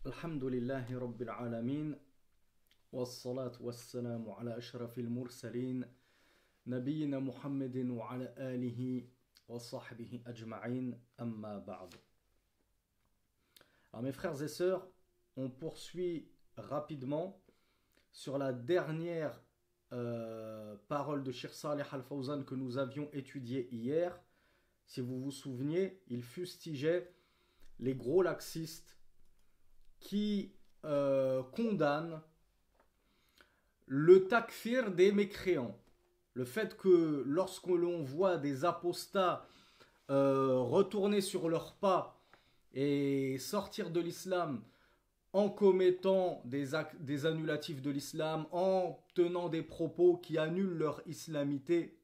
الحمد لله رب العالمين والصلاة والسلام على أشرف المرسلين نبينا محمد وعلى آله وصحبه أجمعين أما بعد. Alors mes frères et sœurs, on poursuit rapidement sur la dernière parole de Cheikh Saleh Al-Fawzan que nous avions étudiée hier. Si vous vous souvenez, il fustigeait les gros laxistes qui condamnent le takfir des mécréants. Le fait que lorsque l'on voit des apostats retourner sur leurs pas et sortir de l'islam en commettant des annulatifs de l'islam, en tenant des propos qui annulent leur islamité,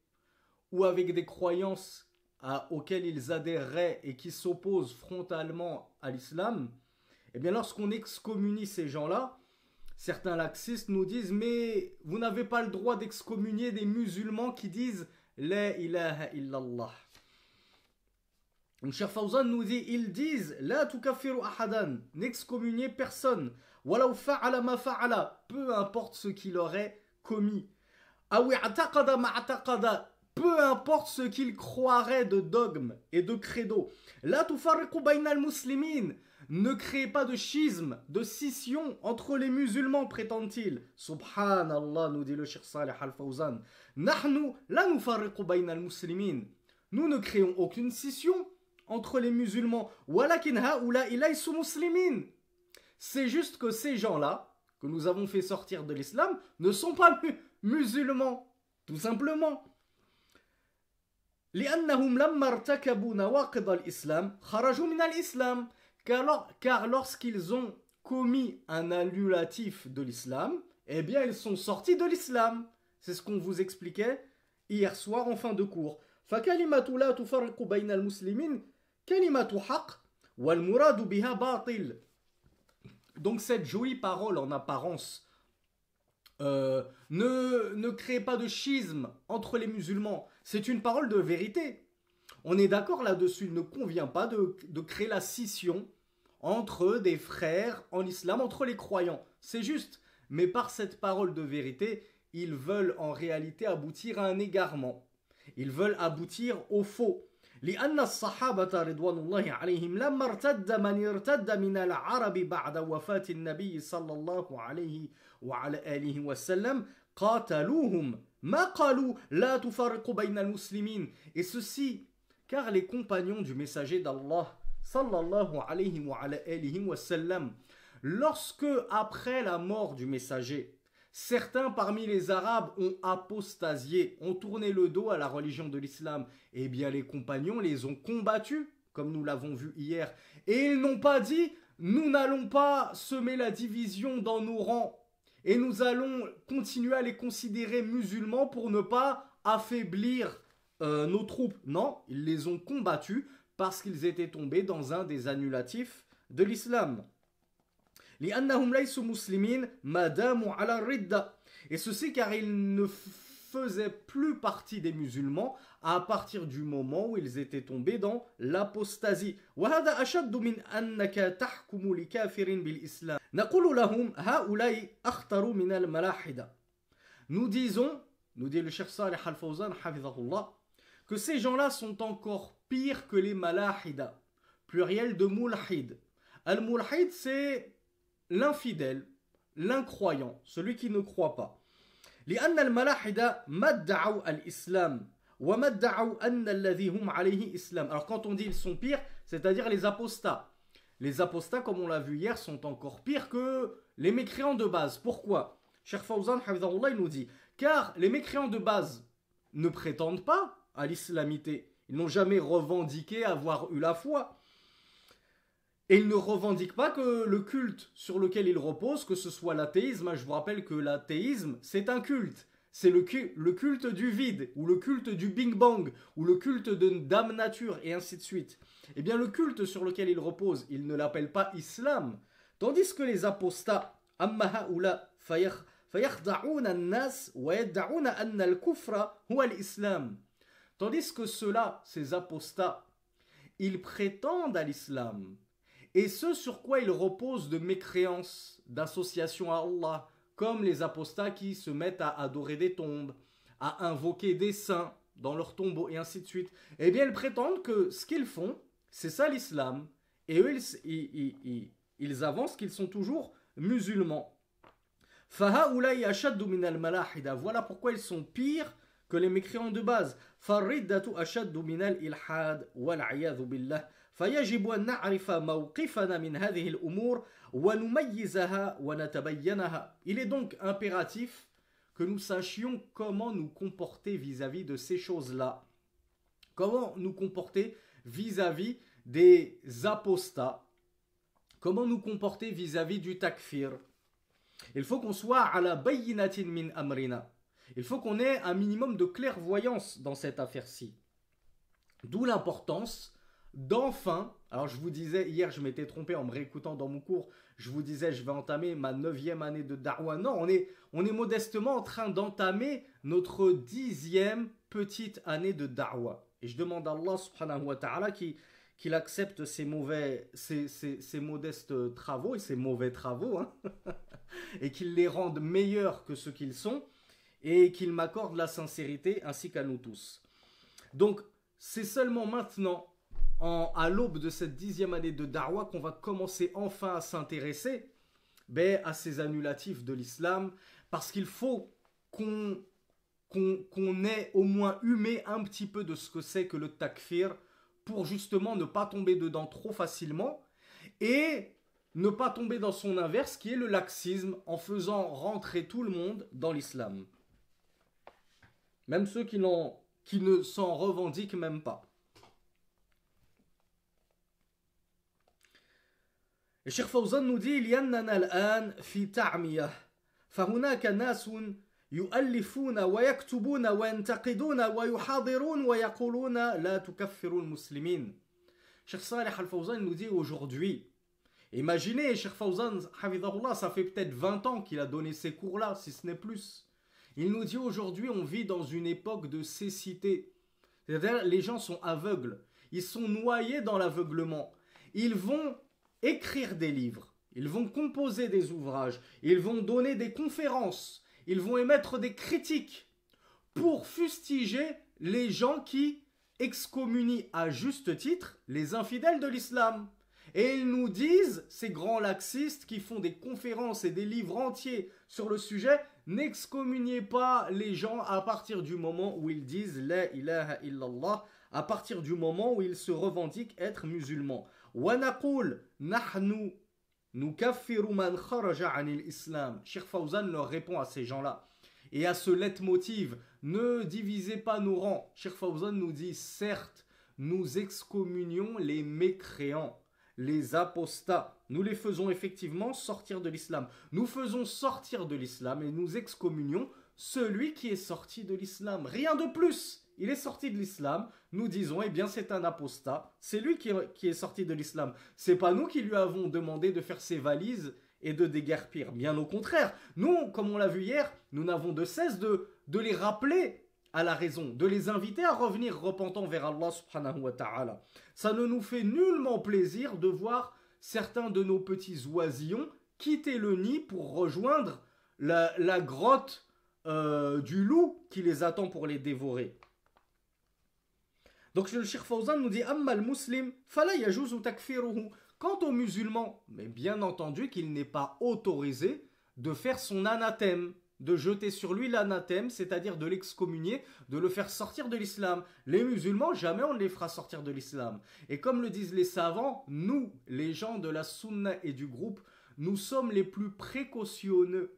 ou avec des croyances auxquelles ils adhéreraient et qui s'opposent frontalement à l'islam, eh bien lorsqu'on excommunie ces gens-là, certains laxistes nous disent « Mais vous n'avez pas le droit d'excommunier des musulmans qui disent « La ilaha illallah ». Cheikh Fawzan nous dit, ils disent la tukaffiru ahadan, n'excommuniez personne, walaw fa'ala ma fa'ala, peu importe ce qu'il aurait commis, awi ataqada ma ataqada, peu importe ce qu'il croirait de dogme et de credo, la tufarriqu bayna al-muslimin, ne créez pas de schisme, de scission entre les musulmans, prétend-il. Subhanallah, nous dit le Cheikh Saleh Al-Fawzan, nahnu la nufarriqu bayna al-muslimin, nous ne créons aucune scission entre les musulmans. Walakin haoula'i laysu muslimin. C'est juste que ces gens-là, que nous avons fait sortir de l'islam, ne sont pas musulmans, tout simplement. لأنهم لما ارتكبوا نواقض الإسلام خرجوا من الإسلام. Car lorsqu'ils ont commis un annulatif de l'islam, eh bien ils sont sortis de l'islam. C'est ce qu'on vous expliquait hier soir en fin de cours. فكلمة لا تفرق بين المسلمين كلمة حق والمراد بها باطل. Donc cette jolie parole en apparence ne crée pas de schisme entre les musulmans. C'est une parole de vérité. On est d'accord là-dessus. Il ne convient pas de créer la scission entre des frères en islam, entre les croyants. C'est juste. Mais par cette parole de vérité, ils veulent en réalité aboutir à un égarement. Ils veulent aboutir au faux. لأن الصحابة رضوان الله عليهم لما ارتد من ارتد من العرب بعد وفاة النبي صلى الله عليه وعلى آله وسلم قاتلوهم ما قالوا لا تفرقوا بين المسلمين. Et ceci car les compagnons du messager d'Allah sallallahu alayhi wa alihi wa sallam, lorsque après la mort du messager, certains parmi les Arabes ont apostasié, ont tourné le dos à la religion de l'islam, eh bien les compagnons les ont combattus, comme nous l'avons vu hier, et ils n'ont pas dit « nous n'allons pas semer la division dans nos rangs, et nous allons continuer à les considérer musulmans pour ne pas affaiblir nos troupes ». Non, ils les ont combattus parce qu'ils étaient tombés dans un des annulatifs de l'islam. لأنهم ليسوا مسلمين ما داموا على الردة. Et ceci car ils ne faisaient plus partie des musulmans à partir du moment où ils étaient tombés dans l'apostasie. وهذا أشد من أنك تحكم لكافر بالإسلام. نقول لهم هؤلاء أخطر من الملاحدة. Nous disons, nous dit le Cheikh Saleh Al-Fawzan حفظه que ces gens-là sont encore pires que les malahida, pluriel de mulhid. Al-mulhid, c'est l'infidèle, l'incroyant, celui qui ne croit pas. لأن الملاحدة ما ادعوا الإسلام وما ادعوا أن الذي هم عليه إسلام. Alors quand on dit ils sont pires, c'est-à-dire les apostats. Les apostats, comme on l'a vu hier, sont encore pires que les mécréants de base. Pourquoi? Cheikh Fawzan Hafidhahullah, il nous dit car les mécréants de base ne prétendent pas à l'islamité. Ils n'ont jamais revendiqué avoir eu la foi. Et ils ne revendiquent pas que le culte sur lequel ils reposent, que ce soit l'athéisme. Je vous rappelle que l'athéisme, c'est un culte. C'est le culte du vide, ou le culte du Big Bang, ou le culte de Dame Nature, et ainsi de suite. Eh bien, le culte sur lequel ils reposent, ils ne l'appellent pas islam. Tandis que les apostats, amma haoula fayakhda'ouna an-nas wa yadda'ouna anna al-kufra huwa al-islam. Tandis que ceux-là, ces apostats, ils prétendent à l'islam et ce sur quoi ils reposent de mécréance, d'association à Allah, comme les apostats qui se mettent à adorer des tombes, à invoquer des saints dans leurs tombeaux et ainsi de suite, eh bien ils prétendent que ce qu'ils font, c'est ça l'islam. Et eux, ils avancent qu'ils sont toujours musulmans. فَهَؤُلَاءِ أَشَدُّ مِنَ الْمَلَاحِدَةِ. Voilà pourquoi ils sont pires que les mécréants de base. فَالرِّدَّةُ أَشَدُّ مِنَ الْإِلْحَادِ وَالْعِيَاذُ بِاللَّهِ فَيَجِبُ أَن نَعْرِفَ مَوْقِفَنَا مِنْ هَذِهِ الْأُمُورِ وَنُمَيِّزَهَا وَنَتَبَيَّنَهَا. Il est donc impératif que nous sachions comment nous comporter vis-à-vis de ces choses-là. Comment nous comporter vis-à-vis des apostats. Comment nous comporter vis-à-vis du takfir. Il faut qu'on soit à la bayyinatin min amrina. Il faut qu'on ait un minimum de clairvoyance dans cette affaire-ci. D'où l'importance d'enfin, alors je vous disais, hier je m'étais trompé en me réécoutant dans mon cours, je vous disais je vais entamer ma 9e année de da'wah. Non, on est modestement en train d'entamer notre 10e petite année de da'wah. Et je demande à Allah subhanahu wa ta'ala qu'il accepte ces modestes travaux et ces mauvais travaux, hein, et qu'il les rende meilleurs que ce qu'ils sont, et qu'il m'accorde la sincérité ainsi qu'à nous tous. Donc, c'est seulement maintenant, à l'aube de cette 10e année de da'wah, qu'on va commencer enfin à s'intéresser à ces annulatifs de l'islam, parce qu'il faut qu'on ait au moins humé un petit peu de ce que c'est que le takfir, pour justement ne pas tomber dedans trop facilement et ne pas tomber dans son inverse qui est le laxisme en faisant rentrer tout le monde dans l'islam. Même ceux qui ne s'en revendiquent même pas. Et Cheikh Fawzan nous dit لأننا الآن في تعمية فهناك ناس يؤلفون ويكتبون وينتقدون ويحاضرون ويقولون لا تكفروا المسلمين. Cheikh Saleh Al-Fawzan nous dit aujourd'hui, imaginez, Cheikh Fawzan, ça fait peut-être 20 ans qu'il a donné ces cours-là, si ce n'est plus. Il nous dit aujourd'hui, on vit dans une époque de cécité. C'est-à-dire, les gens sont aveugles. Ils sont noyés dans l'aveuglement. Ils vont écrire des livres. Ils vont composer des ouvrages. Ils vont donner des conférences. Ils vont émettre des critiques pour fustiger les gens qui excommunient à juste titre les infidèles de l'islam. Et ils nous disent, ces grands laxistes qui font des conférences et des livres entiers sur le sujet, n'excommuniez pas les gens à partir du moment où ils disent La ilaha illallah, à partir du moment où ils se revendiquent être musulmans. Wa naqul nahnu nukaffiru man kharaja anil islam. Cheikh Fawzan leur répond à ces gens-là. Et à ce leitmotiv, ne divisez pas nos rangs. Cheikh Fawzan nous dit, certes, nous excommunions les mécréants, les apostats. Nous les faisons effectivement sortir de l'islam. Nous faisons sortir de l'islam et nous excommunions celui qui est sorti de l'islam. Rien de plus. Il est sorti de l'islam. Nous disons, eh bien, c'est un apostat. C'est lui qui est sorti de l'islam. C'est pas nous qui lui avons demandé de faire ses valises et de déguerpir. Bien au contraire. Nous, comme on l'a vu hier, nous n'avons de cesse de les rappeler à la raison, de les inviter à revenir repentants vers Allah subhanahu wa ta'ala. Ça ne nous fait nullement plaisir de voir certains de nos petits oisillons quitter le nid pour rejoindre la grotte du loup qui les attend pour les dévorer. Donc le Cheikh Fawzan nous dit Amma al-muslim fala yajuzu takfiruhu. Quant aux musulmans, mais bien entendu qu'il n'est pas autorisé de faire son anathème, de jeter sur lui l'anathème, c'est-à-dire de l'excommunier, de le faire sortir de l'islam. Les musulmans, jamais on ne les fera sortir de l'islam. Et comme le disent les savants, nous, les gens de la sunna et du groupe, nous sommes les plus précautionneux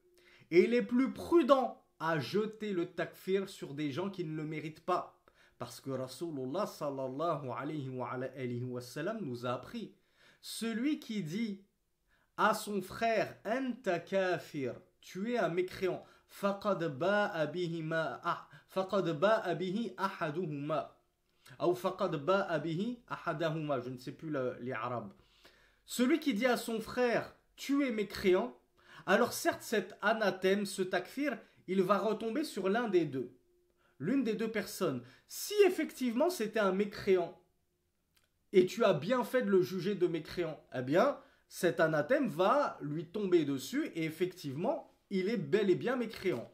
et les plus prudents à jeter le takfir sur des gens qui ne le méritent pas. Parce que Rasulullah sallallahu alayhi wa sallam nous a appris, celui qui dit à son frère « Anta kafir » tu es un mécréant. فَقَدْ بَاءَ بِهِ أَحَدُهُمَا ou فَقَدْ بَاءَ بِهِ أَحَدَهُمَا, je ne sais plus les arabes. Celui qui dit à son frère tu es mécréant, alors certes cet anathème, ce takfir, il va retomber sur l'un des deux. L'une des deux personnes. Si effectivement c'était un mécréant et tu as bien fait de le juger de mécréant, eh bien, cet anathème va lui tomber dessus et effectivement, il est bel et bien mécréant.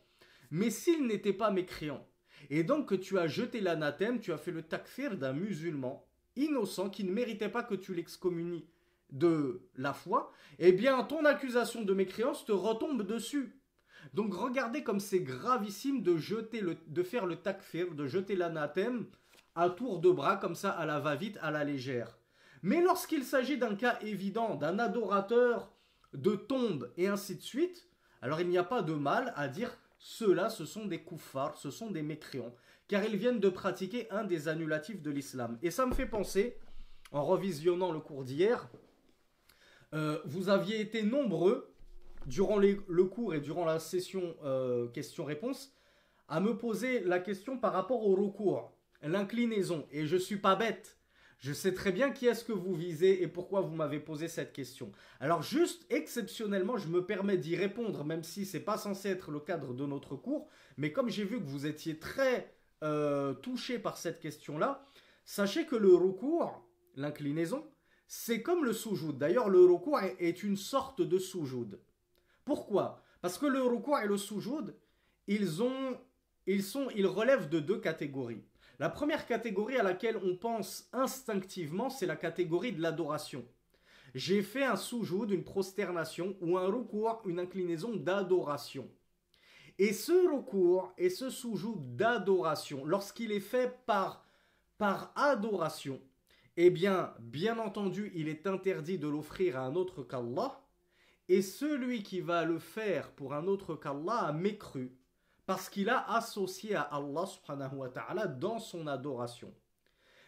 Mais s'il n'était pas mécréant, et donc que tu as jeté l'anathème, tu as fait le takfir d'un musulman innocent qui ne méritait pas que tu l'excommunies de la foi, eh bien ton accusation de mécréance te retombe dessus. Donc regardez comme c'est gravissime de faire le takfir, de jeter l'anathème à tour de bras comme ça à la va-vite, à la légère. Mais lorsqu'il s'agit d'un cas évident, d'un adorateur de tombe et ainsi de suite, alors il n'y a pas de mal à dire ceux-là ce sont des kuffars, ce sont des mécréants, car ils viennent de pratiquer un des annulatifs de l'islam. Et ça me fait penser, en revisionnant le cours d'hier, vous aviez été nombreux durant le cours et durant la session questions-réponses à me poser la question par rapport au recours, l'inclinaison. Et je ne suis pas bête. Je sais très bien qui est-ce que vous visez et pourquoi vous m'avez posé cette question. Alors juste exceptionnellement, je me permets d'y répondre, même si ce n'est pas censé être le cadre de notre cours. Mais comme j'ai vu que vous étiez très touché par cette question-là, sachez que le recours, l'inclinaison, c'est comme le soujoud. D'ailleurs, le recours est une sorte de soujoud. Pourquoi? Parce que le recours et le soujoud, ils relèvent de deux catégories. La première catégorie à laquelle on pense instinctivement, c'est la catégorie de l'adoration. J'ai fait un soujoud, une prosternation, ou un recours, une inclinaison d'adoration. Et ce recours et ce soujoud d'adoration, lorsqu'il est fait par adoration, eh bien entendu, il est interdit de l'offrir à un autre qu'Allah, et celui qui va le faire pour un autre qu'Allah a mécru, parce qu'il a associé à Allah subhanahu wa ta'ala dans son adoration.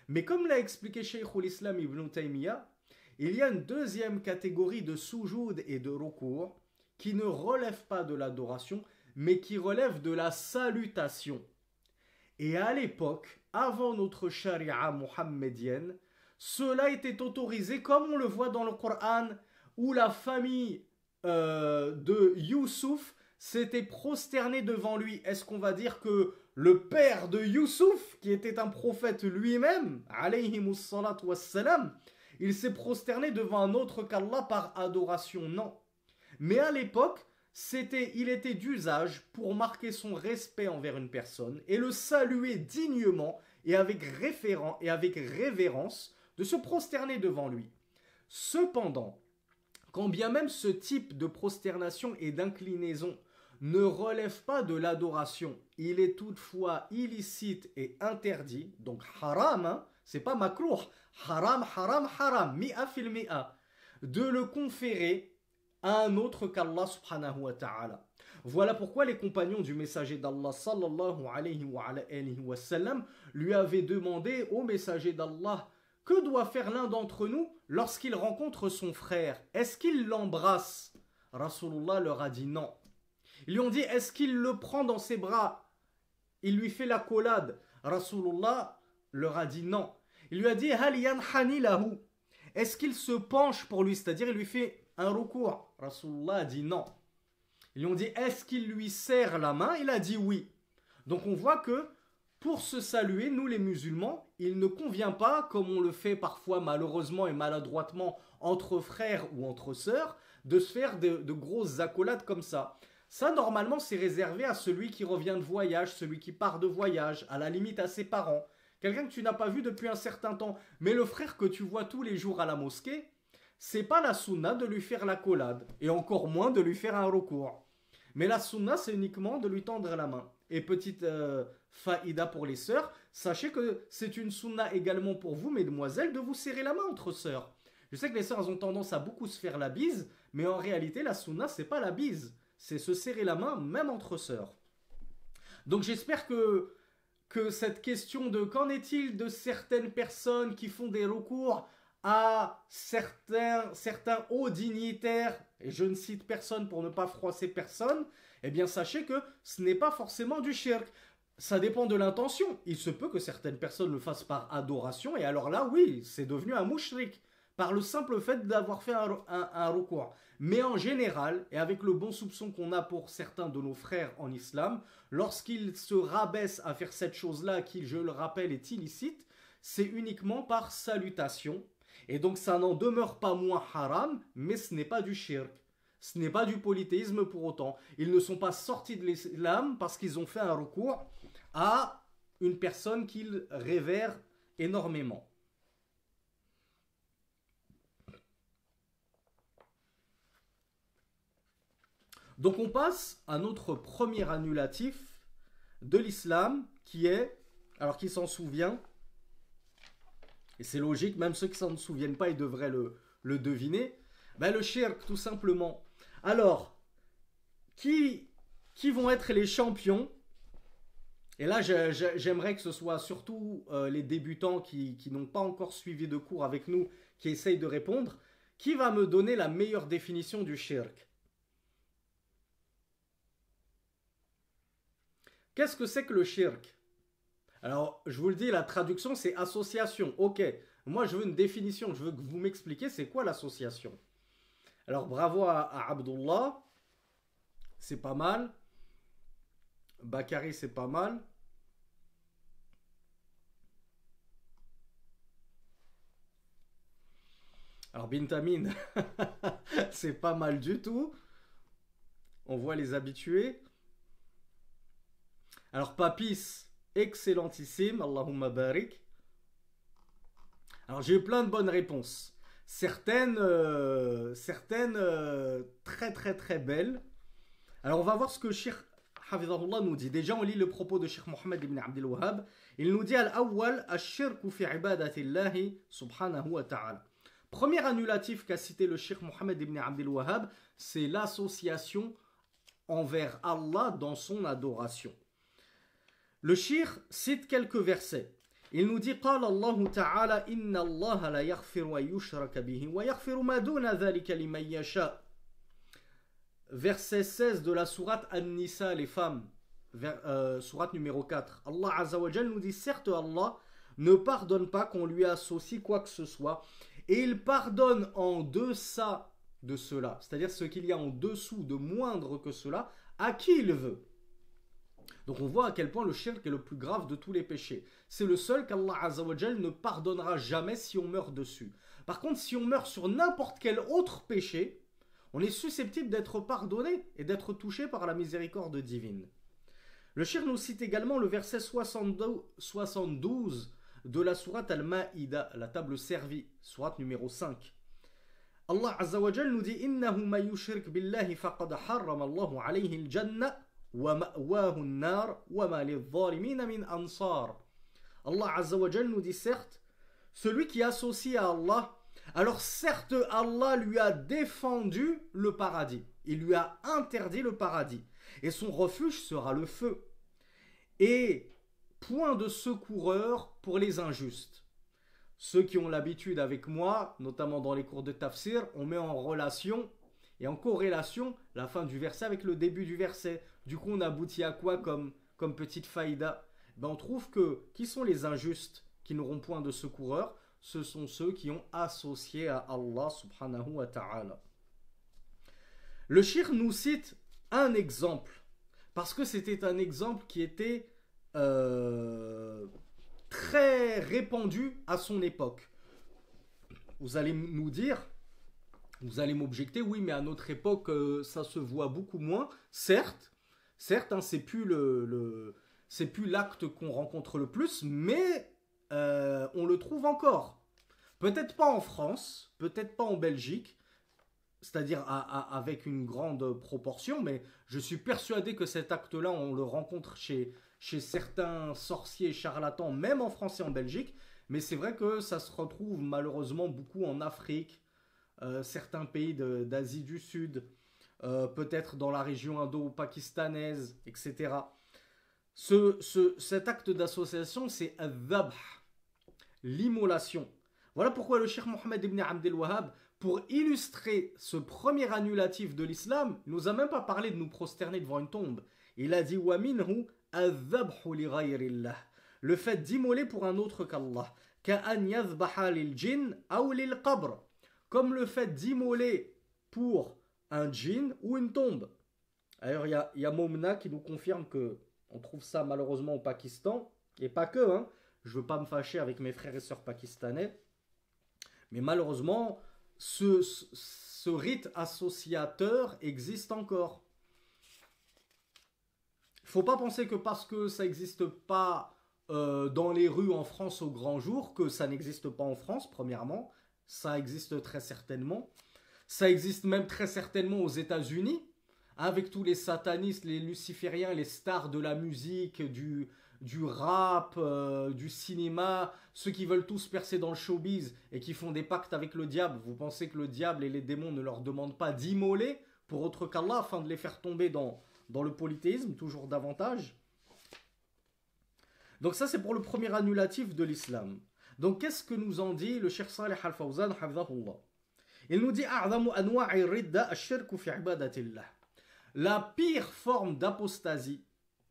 Mais comme l'a expliqué Shaykhul Islam Ibn Taymiyyah, il y a une deuxième catégorie de soujoud et de recours qui ne relèvent pas de l'adoration, mais qui relèvent de la salutation. Et à l'époque, avant notre charia mohammedienne, cela était autorisé comme on le voit dans le Coran, où la famille de Youssouf s'était prosterné devant lui. Est-ce qu'on va dire que le père de Youssouf, qui était un prophète lui-même, alayhimus salatu wassalam, il s'est prosterné devant un autre qu'Allah par adoration? Non. Mais à l'époque, il était d'usage pour marquer son respect envers une personne et le saluer dignement et avec révérence de se prosterner devant lui. Cependant, quand bien même ce type de prosternation et d'inclinaison ne relève pas de l'adoration, il est toutefois illicite et interdit, donc haram, hein, c'est pas makrouh, haram, haram, haram, mi'a fil mi'a, de le conférer à un autre qu'Allah subhanahu wa ta'ala. Voilà pourquoi les compagnons du messager d'Allah sallallahu alayhi wa sallam lui avaient demandé au messager d'Allah: que doit faire l'un d'entre nous lorsqu'il rencontre son frère? Est-ce qu'il l'embrasse? Rasulullah leur a dit non. Ils lui ont dit: est-ce qu'il le prend dans ses bras? Il lui fait l'accolade. Rasulullah leur a dit non. Il lui a dit: hal yanhani lahu? Est-ce qu'il se penche pour lui? C'est-à-dire il lui fait un recours. Rasulullah a dit non. Ils lui ont dit: est-ce qu'il lui serre la main? Il a dit oui. Donc on voit que pour se saluer, nous les musulmans, il ne convient pas, comme on le fait parfois malheureusement et maladroitement entre frères ou entre sœurs, de se faire de grosses accolades comme ça. Ça, normalement, c'est réservé à celui qui revient de voyage, celui qui part de voyage, à la limite à ses parents. Quelqu'un que tu n'as pas vu depuis un certain temps. Mais le frère que tu vois tous les jours à la mosquée, c'est pas la sunna de lui faire l'accolade, et encore moins de lui faire un recours. Mais la sunna, c'est uniquement de lui tendre la main. Et petite faïda pour les sœurs, sachez que c'est une sunna également pour vous, mesdemoiselles, de vous serrer la main entre sœurs. Je sais que les sœurs ont tendance à beaucoup se faire la bise, mais en réalité, la sunna, c'est pas la bise. C'est se serrer la main, même entre sœurs. Donc j'espère que cette question de qu'en est-il de certaines personnes qui font des recours à certains hauts dignitaires, et je ne cite personne pour ne pas froisser personne, eh bien sachez que ce n'est pas forcément du shirk. Ça dépend de l'intention. Il se peut que certaines personnes le fassent par adoration, et alors là, oui, c'est devenu un mushrik, par le simple fait d'avoir fait un recours. Mais en général, et avec le bon soupçon qu'on a pour certains de nos frères en islam, lorsqu'ils se rabaissent à faire cette chose-là, qui, je le rappelle, est illicite, c'est uniquement par salutation. Et donc ça n'en demeure pas moins haram, mais ce n'est pas du shirk. Ce n'est pas du polythéisme pour autant. Ils ne sont pas sortis de l'islam parce qu'ils ont fait un recours à une personne qu'ils révèrent énormément. Donc on passe à notre premier annulatif de l'islam qui est, alors qui s'en souvient, et c'est logique, même ceux qui s'en souviennent pas, ils devraient le deviner, ben le shirk tout simplement. Alors, qui vont être les champions? Et là, j'aimerais que ce soit surtout les débutants qui n'ont pas encore suivi de cours avec nous, qui essayent de répondre. Qui va me donner la meilleure définition du shirk? Qu'est-ce que c'est que le shirk? Alors, je vous le dis, la traduction, c'est association. Ok, moi, je veux une définition. Je veux que vous m'expliquiez c'est quoi l'association. Alors, bravo à Abdullah. C'est pas mal. Bakary, c'est pas mal. Alors, Bintamine, c'est pas mal du tout. On voit les habitués. Alors, Papis, excellentissime. Allahumma barik. Alors, j'ai eu plein de bonnes réponses. Certaines très très très belles. Alors, on va voir ce que Cheikh Hafizahullah nous dit. Déjà, on lit le propos de Cheikh Mohammed ibn Abdel Wahhab. Il nous dit Al-awwal, ash-shirku fi ibadatillahi subhanahu wa ta'ala. Premier annulatif qu'a cité le Cheikh Mohammed ibn Abdel Wahhab, c'est l'association envers Allah dans son adoration. Le Cheikh cite quelques versets. Il nous dit قال الله تعالى إن الله لا يغفر أن يشرك به ويغفر ما دون ذلك لمن يشاء. Verset 16 de la sourate An-Nisa, les femmes, sourate numéro 4. Allah Azza wa Jal nous dit certes Allah ne pardonne pas qu'on lui associe quoi que ce soit et il pardonne en deçà de cela, c'est-à-dire ce qu'il y a en dessous de moindre que cela, à qui il veut. Donc on voit à quel point le shirk est le plus grave de tous les péchés. C'est le seul qu'Allah Azza wa Jal ne pardonnera jamais si on meurt dessus. Par contre, si on meurt sur n'importe quel autre péché, on est susceptible d'être pardonné et d'être touché par la miséricorde divine. Le shirk nous cite également le verset 72 de la sourate Al-Ma'ida, la table servie, sourate numéro 5. Allah Azza wa Jal nous dit Innahu ma yushrik billahi faqad harrama Allahu alayhi al-jannah wa ma'wahu an-nar wa ma lidh-dhalimin min ansar. Allah Azza wa Jal nous dit certes, celui qui associe à Allah, alors certes Allah lui a défendu le paradis, il lui a interdit le paradis, et son refuge sera le feu. Et point de secoureur pour les injustes. Ceux qui ont l'habitude avec moi, notamment dans les cours de tafsir, on met en relation et en corrélation la fin du verset avec le début du verset. Du coup, on aboutit à quoi comme petite faïda? On trouve que qui sont les injustes qui n'auront point de secoureur? Ce sont ceux qui ont associé à Allah subhanahu wa ta'ala. Le shirk nous cite un exemple, parce que c'était un exemple qui était très répandu à son époque. Vous allez nous dire, vous allez m'objecter, oui, mais à notre époque, ça se voit beaucoup moins. Certes, hein, c'est plus l'acte qu'on rencontre le plus, mais on le trouve encore. Peut-être pas en France, peut-être pas en Belgique, c'est-à-dire avec une grande proportion, mais je suis persuadé que cet acte-là, on le rencontre chez certains sorciers charlatans, même en France et en Belgique, mais c'est vrai que ça se retrouve malheureusement beaucoup en Afrique, certains pays d'Asie du Sud, peut-être dans la région indo-pakistanaise, etc. Cet acte d'association, c'est al-dhabh, l'immolation. Voilà pourquoi le Cheikh Mohammed ibn Abdel Wahhab, pour illustrer ce premier annulatif de l'islam, il nous a même pas parlé de nous prosterner devant une tombe. Il a dit wa minhu al-dhabhu li ghayrillah, le fait d'immoler pour un autre qu'Allah, ka'an yadhbaha lil jinn aw lil qabr, comme le fait d'immoler pour un djinn ou une tombe. D'ailleurs, il y a Momna qui nous confirme que on trouve ça malheureusement au Pakistan, et pas que, hein. je veux pas me fâcher avec mes frères et sœurs pakistanais, mais malheureusement, ce rite associateur existe encore. Il ne faut pas penser que parce que ça n'existe pas dans les rues en France au grand jour, que ça n'existe pas en France, premièrement. Ça existe très certainement. Ça existe même très certainement aux États-Unis, avec tous les satanistes, les lucifériens, les stars de la musique, du rap, du cinéma, ceux qui veulent tous percer dans le showbiz et qui font des pactes avec le diable. Vous pensez que le diable et les démons ne leur demandent pas d'immoler pour autre qu'Allah afin de les faire tomber dans le polythéisme, toujours davantage. Donc ça c'est pour le premier annulatif de l'islam. Donc qu'est-ce que nous en dit le Cheikh Saleh Al-Fawzan hafidhahullah? Il nous dit la pire forme d'apostasie,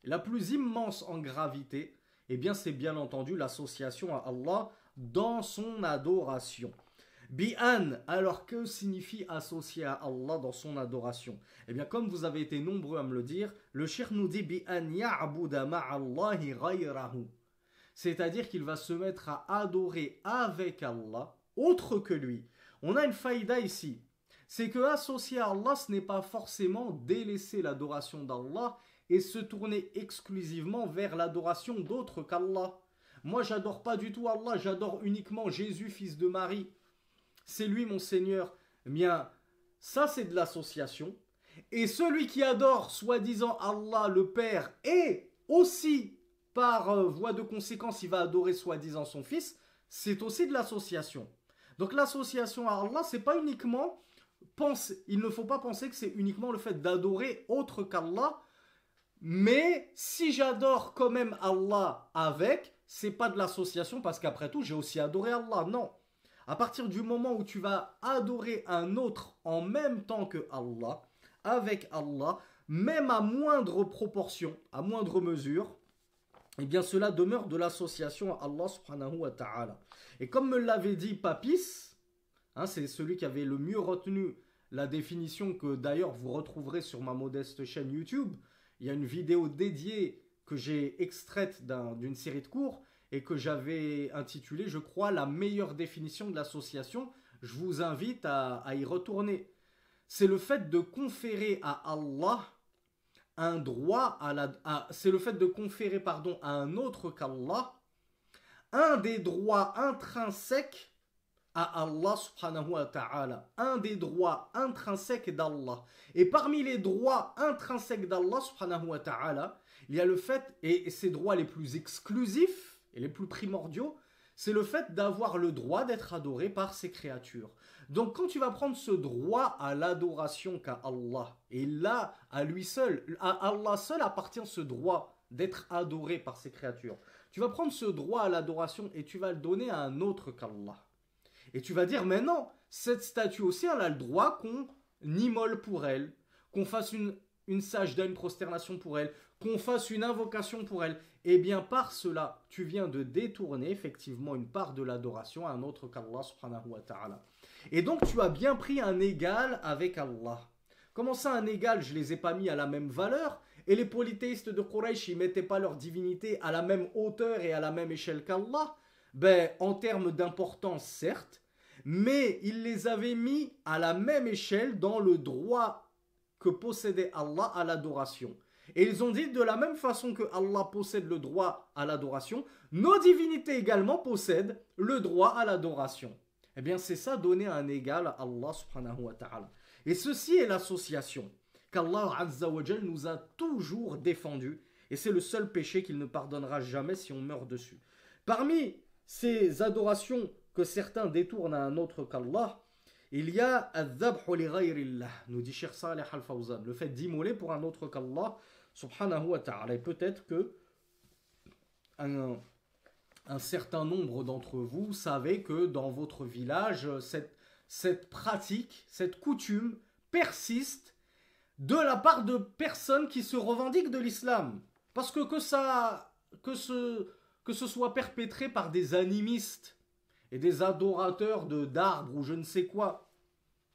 la plus immense en gravité, eh bien c'est bien entendu l'association à Allah dans son adoration. Bi'an, alors que signifie associer à Allah dans son adoration? Eh bien comme vous avez été nombreux à me le dire, le cheikh nous dit bi'an ya'buda ma'allahi ghayrahu. C'est-à-dire qu'il va se mettre à adorer avec Allah, autre que lui. On a une faïda ici. C'est que associer à Allah, ce n'est pas forcément délaisser l'adoration d'Allah et se tourner exclusivement vers l'adoration d'autres qu'Allah. Moi, j'adore pas du tout Allah, j'adore uniquement Jésus, fils de Marie. C'est lui mon Seigneur. Eh bien, ça c'est de l'association. Et celui qui adore soi-disant Allah le Père et aussi par voie de conséquence il va adorer soi-disant son Fils, c'est aussi de l'association. Donc l'association à Allah, c'est pas uniquement il ne faut pas penser que c'est uniquement le fait d'adorer autre qu'Allah, mais si j'adore quand même Allah avec, c'est pas de l'association parce qu'après tout j'ai aussi adoré Allah. Non. À partir du moment où tu vas adorer un autre en même temps que Allah, avec Allah, même à moindre proportion, à moindre mesure, eh bien cela demeure de l'association à Allah subhanahu wa ta'ala. Et comme me l'avait dit Papis, hein, c'est celui qui avait le mieux retenu la définition que d'ailleurs vous retrouverez sur ma modeste chaîne YouTube. Il y a une vidéo dédiée que j'ai extraite d'une série de cours et que j'avais intitulée, je crois, la meilleure définition de l'association. Je vous invite à y retourner. C'est le fait de conférer à Allah un droit c'est le fait de conférer à un autre qu'Allah un des droits intrinsèques à Allah subhanahu wa ta'ala, un des droits intrinsèques d'Allah. Et parmi les droits intrinsèques d'Allah subhanahu wa ta'ala, il y a le fait, et ces droits les plus exclusifs et les plus primordiaux, c'est le fait d'avoir le droit d'être adoré par ses créatures. Donc quand tu vas prendre ce droit à l'adoration qu'a Allah, et là, à lui seul, à Allah seul appartient ce droit d'être adoré par ses créatures. Tu vas prendre ce droit à l'adoration et tu vas le donner à un autre qu'Allah. Et tu vas dire, mais non, cette statue aussi, elle a le droit qu'on immole pour elle, qu'on fasse une sajda, une prosternation pour elle, qu'on fasse une invocation pour elle. Et bien par cela, tu viens de détourner effectivement une part de l'adoration à un autre qu'Allah subhanahu wa ta'ala. Et donc tu as bien pris un égal avec Allah. Comment ça un égal? Je les ai pas mis à la même valeur. Et les polythéistes de Quraysh, ils mettaient pas leur divinité à la même hauteur et à la même échelle qu'Allah. Ben, en termes d'importance, certes, mais ils les avaient mis à la même échelle dans le droit que possédait Allah à l'adoration. Et ils ont dit de la même façon que Allah possède le droit à l'adoration, nos divinités également possèdent le droit à l'adoration. Eh bien c'est ça, donner un égal à Allah subhanahu wa ta'ala. Et ceci est l'association qu'Allah azza wa jal nous a toujours défendue. Et c'est le seul péché qu'il ne pardonnera jamais si on meurt dessus. Parmi ces adorations que certains détournent à un autre qu'Allah, il y a al-dhabhu li ghayrillah, nous dit Cheikh Saleh Al-Fawzan, le fait d'immoler pour un autre qu'Allah subhanahu wa ta'ala. Et peut-être que un certain nombre d'entre vous savez que dans votre village, cette pratique, cette coutume persiste de la part de personnes qui se revendiquent de l'islam. Parce que ce soit perpétré par des animistes et des adorateurs d'arbres ou je ne sais quoi,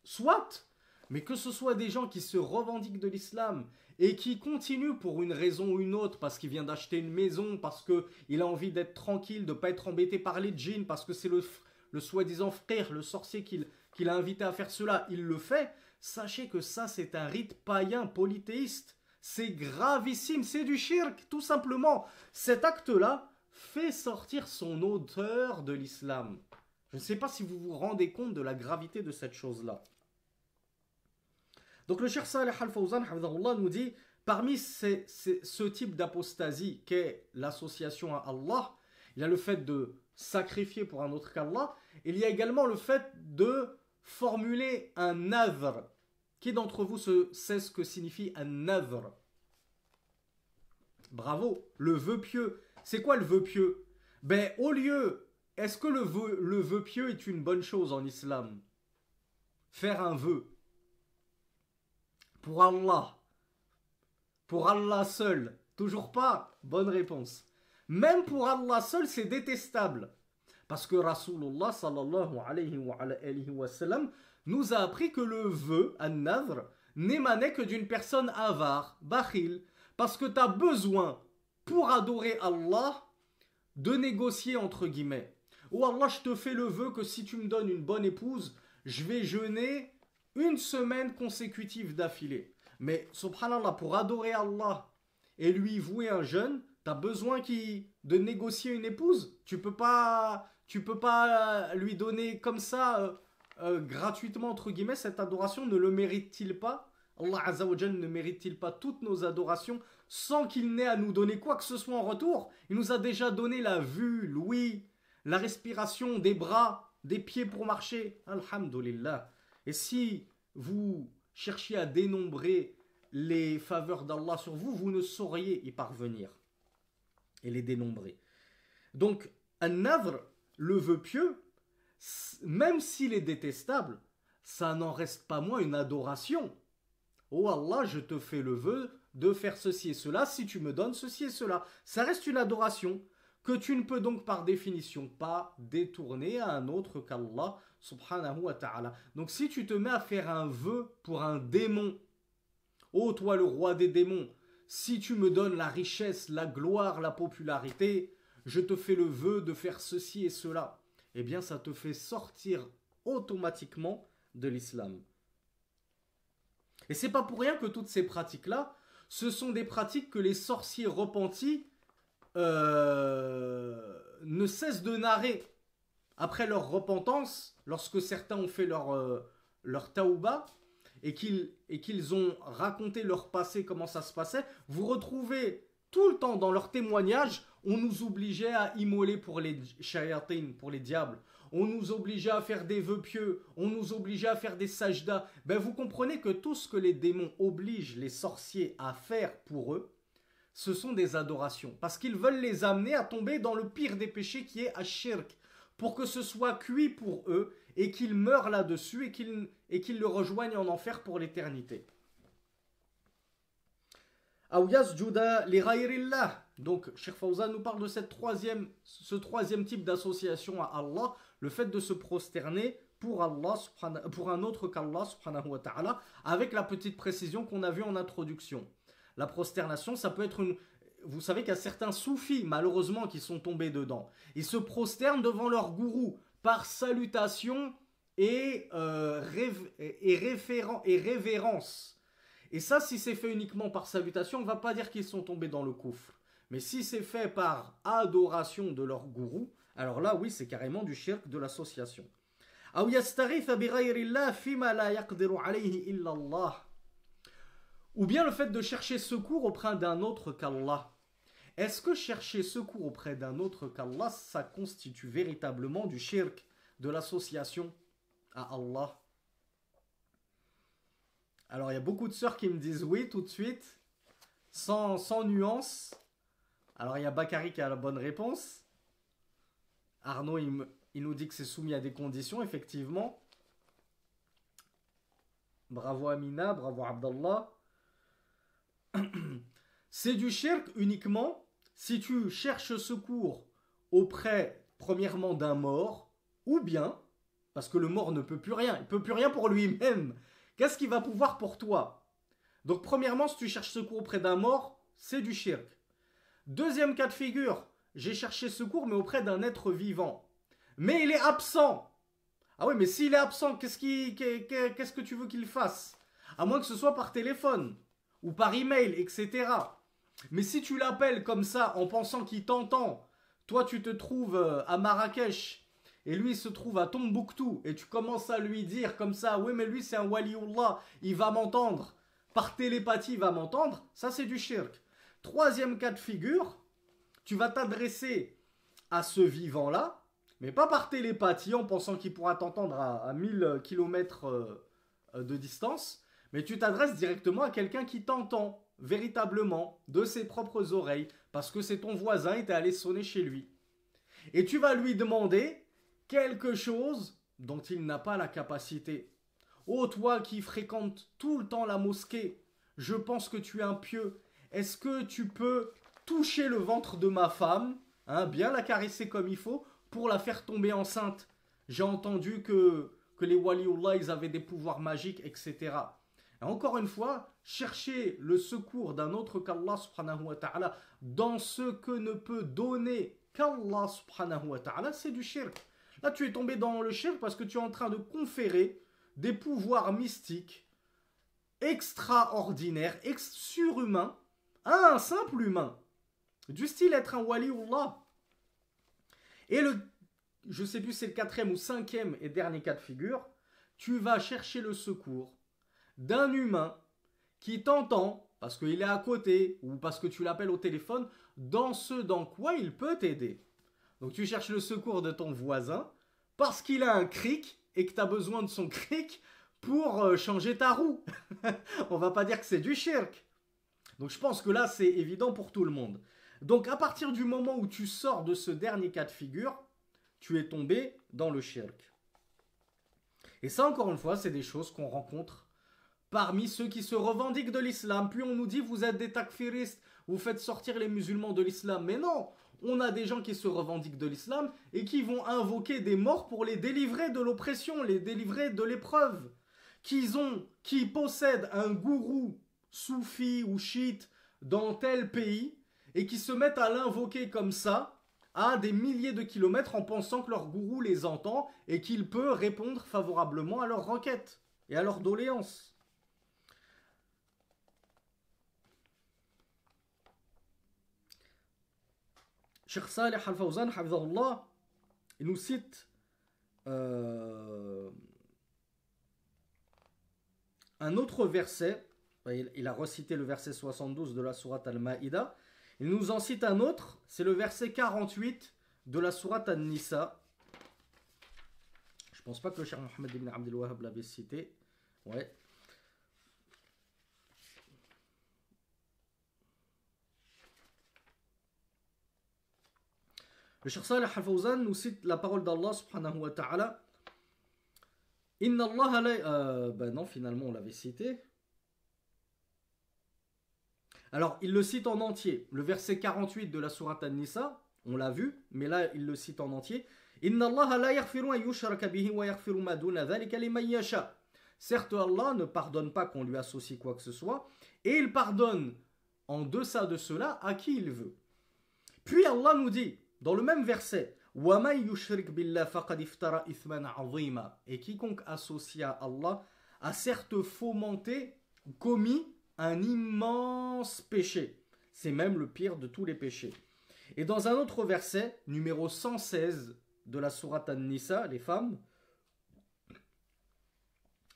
soit, Mais que ce soit des gens qui se revendiquent de l'islam et qui continuent pour une raison ou une autre, parce qu'il vient d'acheter une maison, parce qu'il a envie d'être tranquille, de ne pas être embêté par les djinns, parce que c'est le soi-disant frère, le sorcier qu'il a invité à faire cela, il le fait, sachez que ça c'est un rite païen, polythéiste. C'est gravissime, c'est du shirk, tout simplement. Cet acte-là fait sortir son auteur de l'islam. Je ne sais pas si vous vous rendez compte de la gravité de cette chose-là. Donc le Cheikh Saleh Al-Fawzan nous dit, parmi ce type d'apostasie qu'est l'association à Allah, il y a le fait de sacrifier pour un autre qu'Allah, il y a également le fait de formuler un nadhr. Qui d'entre vous sait ce que signifie un nadhr? Bravo, le vœu pieux. C'est quoi le vœu pieux? Ben au lieu, est-ce que le vœu pieux est une bonne chose en islam? Faire un vœu. Pour Allah seul, toujours pas, bonne réponse. Même pour Allah seul, c'est détestable. Parce que Rasulullah sallallahu alayhi wa sallam nous a appris que le vœu, an-nadhr, n'émanait que d'une personne avare, bakhil, parce que tu as besoin, pour adorer Allah, de négocier entre guillemets. Oh Allah, je te fais le vœu que si tu me donnes une bonne épouse, je vais jeûner une semaine consécutive d'affilée. Mais subhanallah, pour adorer Allah et lui vouer un jeûne, tu as besoin de négocier une épouse. Tu peux pas lui donner comme ça gratuitement entre guillemets cette adoration. Ne le mérite-t-il pas? Allah Azza wa Jalla ne mérite-t-il pas toutes nos adorations sans qu'il n'ait à nous donner quoi que ce soit en retour? Il nous a déjà donné la vue, l'ouïe, la respiration, des bras, des pieds pour marcher. Alhamdulillah. Et si vous cherchiez à dénombrer les faveurs d'Allah sur vous, vous ne sauriez y parvenir et les dénombrer. Donc, un-nadhr, le vœu pieux, même s'il est détestable, ça n'en reste pas moins une adoration. Oh Allah, je te fais le vœu de faire ceci et cela si tu me donnes ceci et cela. Ça reste une adoration que tu ne peux donc par définition pas détourner à un autre qu'Allah subhanahu wa ta'ala. Donc si tu te mets à faire un vœu pour un démon, ô toi le roi des démons, si tu me donnes la richesse, la gloire, la popularité, je te fais le vœu de faire ceci et cela, eh bien ça te fait sortir automatiquement de l'islam. Et c'est pas pour rien que toutes ces pratiques-là, ce sont des pratiques que les sorciers repentis ne cessent de narrer après leur repentance, lorsque certains ont fait leur taouba et qu'ils ont raconté leur passé, comment ça se passait. Vous retrouvez tout le temps dans leurs témoignages, on nous obligeait à immoler pour les shayatin, pour les diables. On nous obligeait à faire des vœux pieux, on nous obligeait à faire des sajdas. Ben vous comprenez que tout ce que les démons obligent les sorciers à faire pour eux, ce sont des adorations. Parce qu'ils veulent les amener à tomber dans le pire des péchés qui est ash-shirk. Pour que ce soit cuit pour eux et qu'ils meurent là-dessus et qu'ils le rejoignent en enfer pour l'éternité. Donc, Cheikh Fawzan nous parle de ce troisième type d'association à Allah, le fait de se prosterner pour un autre qu'Allah subhanahu wa ta'ala, avec la petite précision qu'on a vue en introduction. La prosternation, ça peut être vous savez qu'il y a certains soufis, malheureusement, qui sont tombés dedans. Ils se prosternent devant leur gourou par salutation et révérence. Et ça, si c'est fait uniquement par salutation, on ne va pas dire qu'ils sont tombés dans le koufr. Mais si c'est fait par adoration de leur gourou, alors là, oui, c'est carrément du shirk, de l'association. Ou bien le fait de chercher secours auprès d'un autre qu'Allah. Est-ce que chercher secours auprès d'un autre qu'Allah, ça constitue véritablement du shirk, de l'association à Allah? Alors il y a beaucoup de sœurs qui me disent oui tout de suite, sans nuance. Alors il y a Bakary qui a la bonne réponse. Arnaud, il nous dit que c'est soumis à des conditions, effectivement. Bravo Amina, bravo Abdallah. C'est du shirk uniquement si tu cherches secours auprès, premièrement, d'un mort, ou bien, parce que le mort ne peut plus rien, il ne peut plus rien pour lui-même. Qu'est-ce qu'il va pouvoir pour toi? Donc premièrement, si tu cherches secours auprès d'un mort, c'est du shirk. Deuxième cas de figure, j'ai cherché secours mais auprès d'un être vivant. Mais il est absent. Ah oui, mais s'il est absent, qu'est-ce que tu veux qu'il fasse? À moins que ce soit par téléphone ou par email, etc. Mais si tu l'appelles comme ça en pensant qu'il t'entend, toi tu te trouves à Marrakech et lui il se trouve à Tombouctou et tu commences à lui dire comme ça, oui mais lui c'est un waliullah, il va m'entendre, par télépathie il va m'entendre, ça c'est du shirk. Troisième cas de figure, tu vas t'adresser à ce vivant-là, mais pas par télépathie en pensant qu'il pourra t'entendre à 1000 km de distance, mais tu t'adresses directement à quelqu'un qui t'entend véritablement de ses propres oreilles parce que c'est ton voisin et t'es allé sonner chez lui. Et tu vas lui demander quelque chose dont il n'a pas la capacité. Oh toi qui fréquentes tout le temps la mosquée, je pense que tu es un pieux. Est-ce que tu peux toucher le ventre de ma femme, hein, bien la caresser comme il faut, pour la faire tomber enceinte? J'ai entendu que les waliullah, ils avaient des pouvoirs magiques, etc. Et encore une fois, chercher le secours d'un autre qu'Allah subhanahu wa ta'ala dans ce que ne peut donner qu'Allah subhanahu wa ta'ala, c'est du shirk. Là, tu es tombé dans le shirk parce que tu es en train de conférer des pouvoirs mystiques extraordinaires, surhumains, à un simple humain. Du style être un waliullah. Et je sais plus, c'est le quatrième ou cinquième et dernier cas de figure, tu vas chercher le secours d'un humain qui t'entend, parce qu'il est à côté, ou parce que tu l'appelles au téléphone, dans ce dans quoi il peut t'aider. Donc tu cherches le secours de ton voisin, parce qu'il a un cric, et que tu as besoin de son cric pour changer ta roue. On va pas dire que c'est du shirk. Donc je pense que là, c'est évident pour tout le monde. Donc à partir du moment où tu sors de ce dernier cas de figure, tu es tombé dans le shirk. Et ça, encore une fois, c'est des choses qu'on rencontre parmi ceux qui se revendiquent de l'islam. Puis on nous dit, vous êtes des takfiristes, vous faites sortir les musulmans de l'islam. Mais non, on a des gens qui se revendiquent de l'islam et qui vont invoquer des morts pour les délivrer de l'oppression, les délivrer de l'épreuve. Qui possèdent un gourou soufi ou chiite dans tel pays et qui se mettent à l'invoquer comme ça à des milliers de kilomètres en pensant que leur gourou les entend et qu'il peut répondre favorablement à leurs requêtes et à leurs doléances. Cheikh Saleh Al-Fawzan, hafizahullah, il nous cite un autre verset. Il a recité le verset 72 de la sourate Al-Ma'ida. Il nous en cite un autre, c'est le verset 48 de la sourate An-Nisa. Je pense pas que le Cheikh Mohammed ibn Abdel Wahhab l'avait cité. Ouais. Le Cheikh Saleh Al-Fawzan nous cite la parole d'Allah subhanahu wa ta'ala. Inna Allah la... ben non, finalement on l'avait cité. Alors, il le cite en entier. Le verset 48 de la sourate An-Nisa, on l'a vu, mais là, il le cite en entier. Inna Allah la yaghfiru an yushraka bihi wa yaghfiru ma duna dhalika liman yasha. Certes, Allah ne pardonne pas qu'on lui associe quoi que ce soit, et il pardonne en deçà de cela à qui il veut. Puis Allah nous dit, dans le même verset, wa man yushrik billah faqad iftara ithman 'azima. Et quiconque associe à Allah a certes fomenté, commis un immense péché. C'est même le pire de tous les péchés. Et dans un autre verset, numéro 116 de la sourate An-Nisa, les femmes,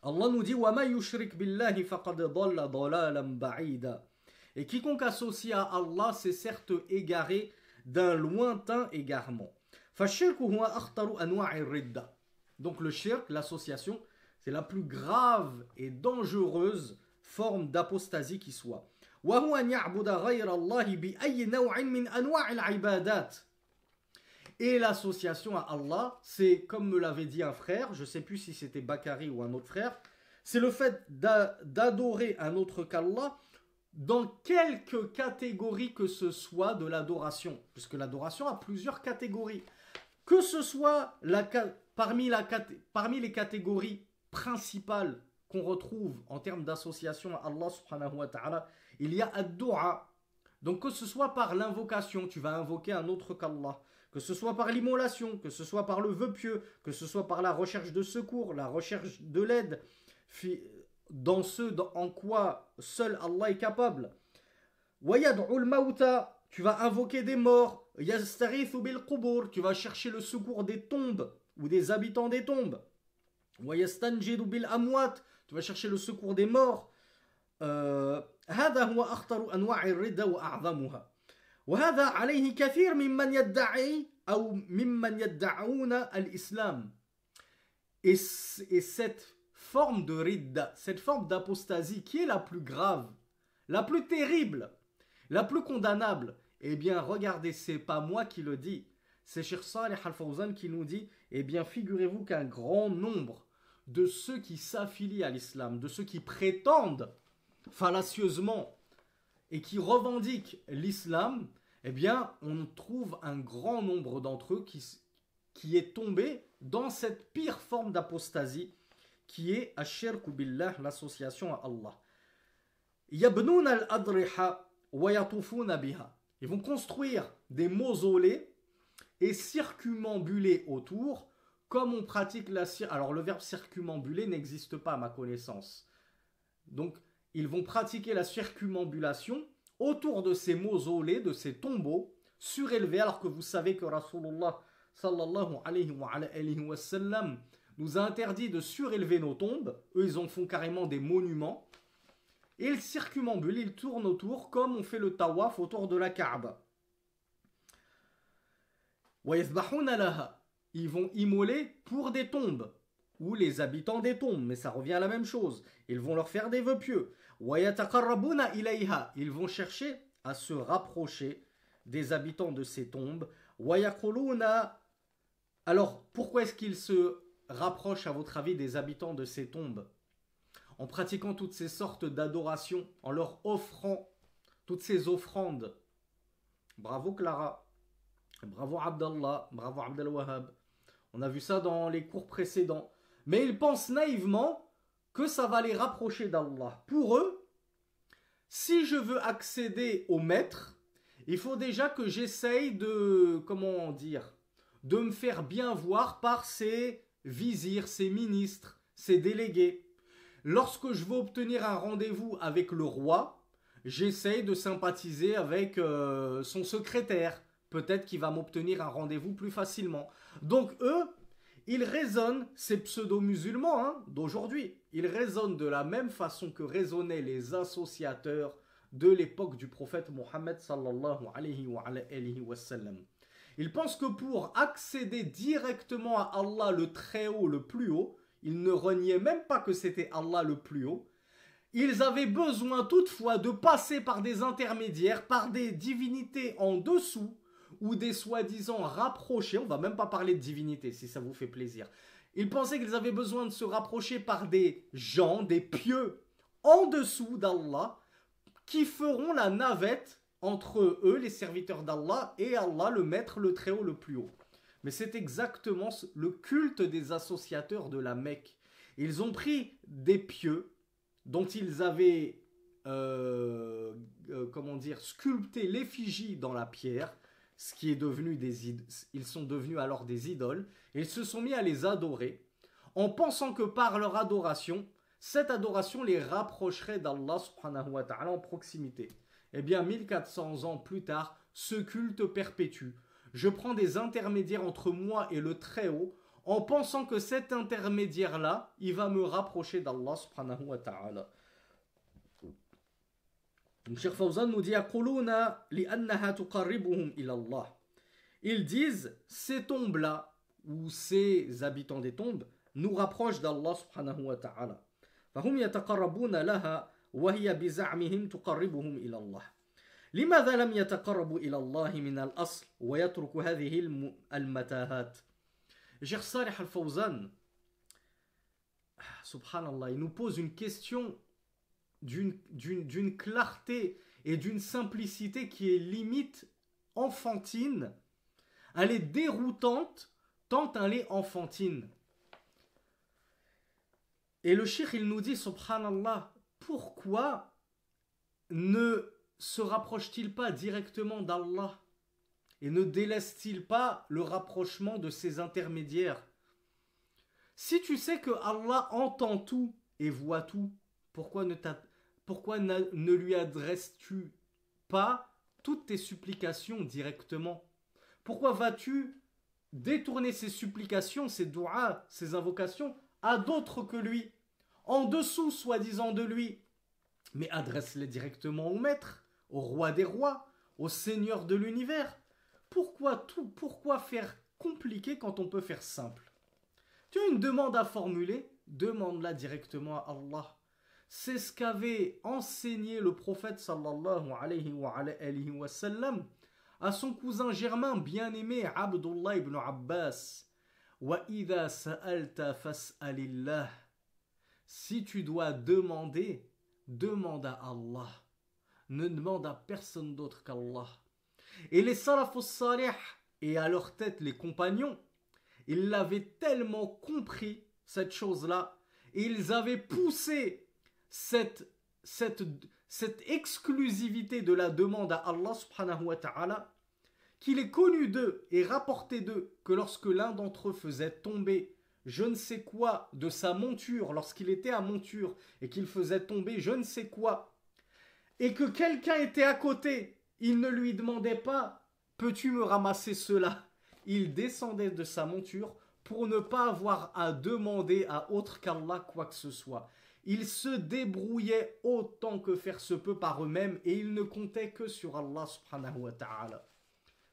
Allah nous dit وَمَا يُشْرِكْ بِاللَّهِ فَقَدْ ضَلَّ ضَلَالًا بَعِيدًا. Et quiconque associe à Allah s'est certes égaré d'un lointain égarement. فَالشِّرْكُ هُوَ أَخْطَرُ أَنْوَاعِ الرِّدَّةِ. Donc le shirk, l'association, c'est la plus grave et dangereuse forme d'apostasie qui soit. وهو أن يعبد غير الله بأي نوع من أنواع العبادات. Et l'association à Allah, c'est comme me l'avait dit un frère, je ne sais plus si c'était Bakari ou un autre frère, c'est le fait d'adorer un autre qu'Allah dans quelque catégorie que ce soit de l'adoration, puisque l'adoration a plusieurs catégories. Que ce soit parmi les catégories principales qu'on retrouve en termes d'association à Allah subhanahu wa ta'ala, il y a ad-du'a. Donc que ce soit par l'invocation, tu vas invoquer un autre qu'Allah, que ce soit par l'immolation, que ce soit par le vœu pieux, que ce soit par la recherche de secours, la recherche de l'aide, dans ce en quoi seul Allah est capable. Wayad'ul mauta, tu vas invoquer des morts. Yastarithu bil qubur, tu vas chercher le secours des tombes ou des habitants des tombes. Wayastanjidu bil amwat, tu vas chercher le secours des morts. هذا هو أخطر أنواع الردة وأعظمها وهذا عليه كثير ممن يدعي أو ممن يدعون الإسلام. Et cette forme de ridda, cette forme d'apostasie qui est la plus grave, la plus terrible, la plus condamnable, eh bien regardez, c'est pas moi qui le dis, c'est Cheikh Saleh Al-Fawzan qui nous dit, eh bien figurez-vous qu'un grand nombre de ceux qui s'affilient à l'islam, de ceux qui prétendent fallacieusement et qui revendiquent l'islam, eh bien on trouve un grand nombre d'entre eux qui est tombé dans cette pire forme d'apostasie qui est ash-shirku billah, l'association à Allah. Yabnoun al-adriha wa yatufuna biha. Ils vont construire des mausolées et circumambuler autour, comme on pratique la... Alors le verbe circumambuler n'existe pas à ma connaissance. Donc ils vont pratiquer la circumambulation autour de ces mausolées, de ces tombeaux surélevés, alors que vous savez que Rasulullah sallallahu alayhi wa sallam nous a interdit de surélever nos tombes. Eux, ils en font carrément des monuments. Et ils circumambulent, ils tournent autour comme on fait le tawaf autour de la Kaaba. Ils vont immoler pour des tombes, ou les habitants des tombes, mais ça revient à la même chose. Ils vont leur faire des vœux pieux. Ils vont chercher à se rapprocher des habitants de ces tombes. Alors, pourquoi est-ce qu'ils se rapprochent, à votre avis, des habitants de ces tombes? En pratiquant toutes ces sortes d'adorations, en leur offrant toutes ces offrandes. Bravo Clara, bravo Abdallah, bravo Abdel Wahab. On a vu ça dans les cours précédents. Mais ils pensent naïvement que ça va les rapprocher d'Allah. Pour eux, si je veux accéder au maître, il faut déjà que j'essaye de, comment dire, de me faire bien voir par ses vizirs, ses ministres, ses délégués. Lorsque je veux obtenir un rendez-vous avec le roi, j'essaye de sympathiser avec son secrétaire. Peut-être qu'il va m'obtenir un rendez-vous plus facilement. Donc eux, ils raisonnent, ces pseudo-musulmans d'aujourd'hui, ils raisonnent de la même façon que raisonnaient les associateurs de l'époque du prophète Mohammed sallallahu alayhi wa sallam. Ils pensent que pour accéder directement à Allah le très haut, le plus haut, ils ne reniaient même pas que c'était Allah le plus haut. Ils avaient besoin toutefois de passer par des intermédiaires, par des divinités en dessous, ou des soi-disant rapprochés. On ne va même pas parler de divinité, si ça vous fait plaisir. Ils pensaient qu'ils avaient besoin de se rapprocher par des gens, des pieux, en dessous d'Allah, qui feront la navette entre eux, les serviteurs d'Allah, et Allah, le maître, le très haut, le plus haut. Mais c'est exactement le culte des associateurs de la Mecque. Ils ont pris des pieux dont ils avaient, sculpté l'effigie dans la pierre, ce qui est devenu ils sont devenus alors des idoles, et ils se sont mis à les adorer, en pensant que par leur adoration, cette adoration les rapprocherait d'Allah subhanahu wa ta'ala en proximité. Eh bien, 1400 ans plus tard, ce culte perpétue. Je prends des intermédiaires entre moi et le Très-Haut, en pensant que cet intermédiaire-là, il va me rapprocher d'Allah subhanahu wa ta'ala. Cheikh Fawzan nous dit ils disent, ces tombes-là, ou ces habitants des tombes, nous rapprochent d'Allah subhanahu wa ta'ala. فهم يتقربون لها وهي بزعمهم تقربهم إلى الله. لماذا لم يتقربوا إلى الله من الأصل ويتركوا هذه المتاهات؟ Cheikh Saleh Al-Fawzan, subhanallah, il nous pose une question d'une clarté et d'une simplicité qui est limite enfantine. Elle est déroutante tant elle est enfantine. Et le cheikh, il nous dit, subhanallah, pourquoi ne se rapproche-t-il pas directement d'Allah et ne délaisse-t-il pas le rapprochement de ses intermédiaires? Si tu sais que Allah entend tout et voit tout, pourquoi ne lui adresses-tu pas toutes tes supplications directement? Pourquoi vas-tu détourner ces supplications, ces du'as, ces invocations à d'autres que lui, en dessous soi-disant de lui? Mais adresse-les directement au Maître, au Roi des rois, au Seigneur de l'univers. Pourquoi faire compliqué quand on peut faire simple? Tu as une demande à formuler, demande-la directement à Allah. C'est ce qu'avait enseigné le prophète sallallahu alayhi wa sallam à son cousin germain bien-aimé Abdullah ibn Abbas. Wa idha sa'alta fas'alillah. Si tu dois demander, demande à Allah. Ne demande à personne d'autre qu'Allah. Et les salafus salih, et à leur tête les compagnons, ils l'avaient tellement compris, cette chose-là, et ils avaient poussé cette exclusivité de la demande à Allah subhanahu wa ta'ala, qu'il est connu d'eux et rapporté d'eux que lorsque l'un d'entre eux faisait tomber je ne sais quoi de sa monture, lorsqu'il était à monture, et qu'il faisait tomber je ne sais quoi, et que quelqu'un était à côté, il ne lui demandait pas « Peux-tu me ramasser cela ?» Il descendait de sa monture pour ne pas avoir à demander à autre qu'Allah quoi que ce soit. Ils se débrouillaient autant que faire se peut par eux-mêmes et ils ne comptaient que sur Allah subhanahu wa ta'ala.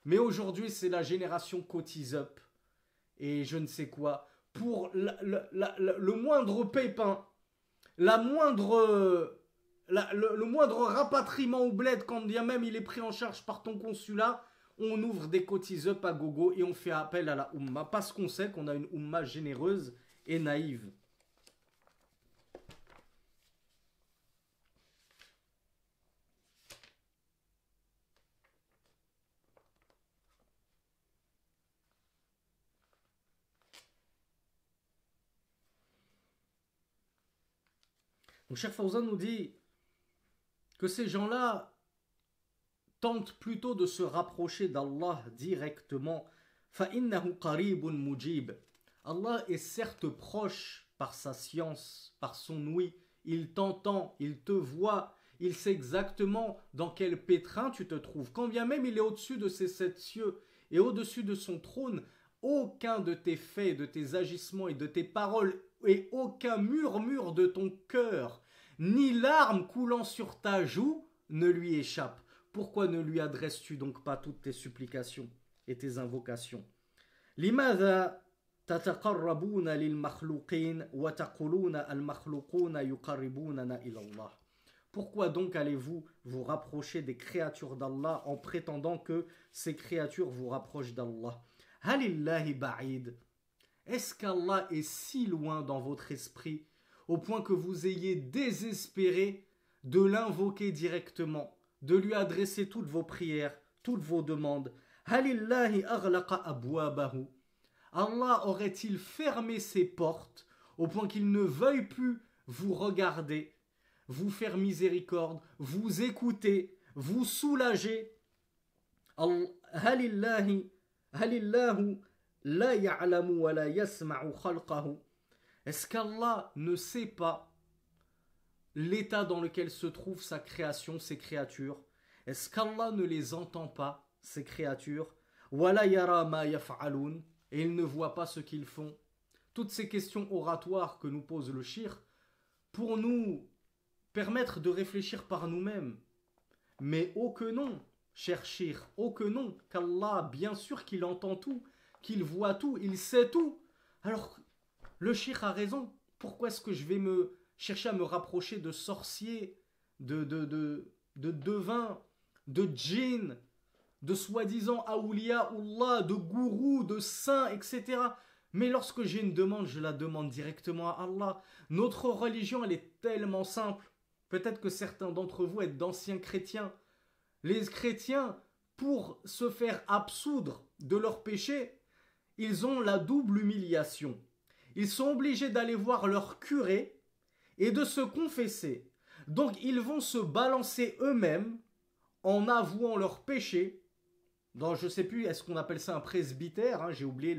Mais aujourd'hui, c'est la génération cotise up et je ne sais quoi. Pour le moindre pépin, le moindre rapatriement au bled, quand bien même il est pris en charge par ton consulat, on ouvre des cotise up à gogo et on fait appel à la Ummah parce qu'on sait qu'on a une Ummah généreuse et naïve. Donc Cheikh Fawzan nous dit que ces gens-là tentent plutôt de se rapprocher d'Allah directement. فَإِنَّهُ قَرِيبٌ مُجِيبٌ. Allah est certes proche par sa science, par son ouïe. Il t'entend, il te voit, il sait exactement dans quel pétrin tu te trouves. Quand bien même il est au-dessus de ses 7 cieux et au-dessus de son trône, aucun de tes faits, de tes agissements et de tes paroles et aucun murmure de ton cœur, ni larme coulant sur ta joue ne lui échappe. Pourquoi ne lui adresses-tu donc pas toutes tes supplications et tes invocations? لماذا تتقربون للمخلوقين وتقولون المخلوقون يقربوننا إلى الله? Pourquoi donc allez-vous vous rapprocher des créatures d'Allah en prétendant que ces créatures vous rapprochent d'Allah? Halillahi ba'id. Est-ce qu'Allah est si loin dans votre esprit au point que vous ayez désespéré de l'invoquer directement, de lui adresser toutes vos prières, toutes vos demandes? Halillahi aghlaqa abwabahu. Allah aurait-il fermé ses portes au point qu'il ne veuille plus vous regarder, vous faire miséricorde, vous écouter, vous soulager? Halillahu la ya'lamu wa la yasma'u khalqahu. Est-ce qu'Allah ne sait pas l'état dans lequel se trouve sa création, ses créatures? Est-ce qu'Allah ne les entend pas, ces créatures? Wala yara ma yaf'alun. Et ils ne voient pas ce qu'ils font. Toutes ces questions oratoires que nous pose le shir pour nous permettre de réfléchir par nous-mêmes. Mais oh que non, cher shir, oh que non, qu'Allah, bien sûr qu'il entend tout, qu'il voit tout, il sait tout. Alors, le shir a raison. Pourquoi est-ce que je vais me chercher à me rapprocher de sorciers, de devins, de djinns, de soi-disant awliya Allah, de gourous, de saints, etc. Mais lorsque j'ai une demande, je la demande directement à Allah. Notre religion, elle est tellement simple. Peut-être que certains d'entre vous êtes d'anciens chrétiens. Les chrétiens, pour se faire absoudre de leurs péchés, ils ont la double humiliation. Ils sont obligés d'aller voir leur curé et de se confesser. Donc ils vont se balancer eux-mêmes en avouant leurs péchés. Dans, je ne sais plus, est-ce qu'on appelle ça un presbytère, hein, j'ai oublié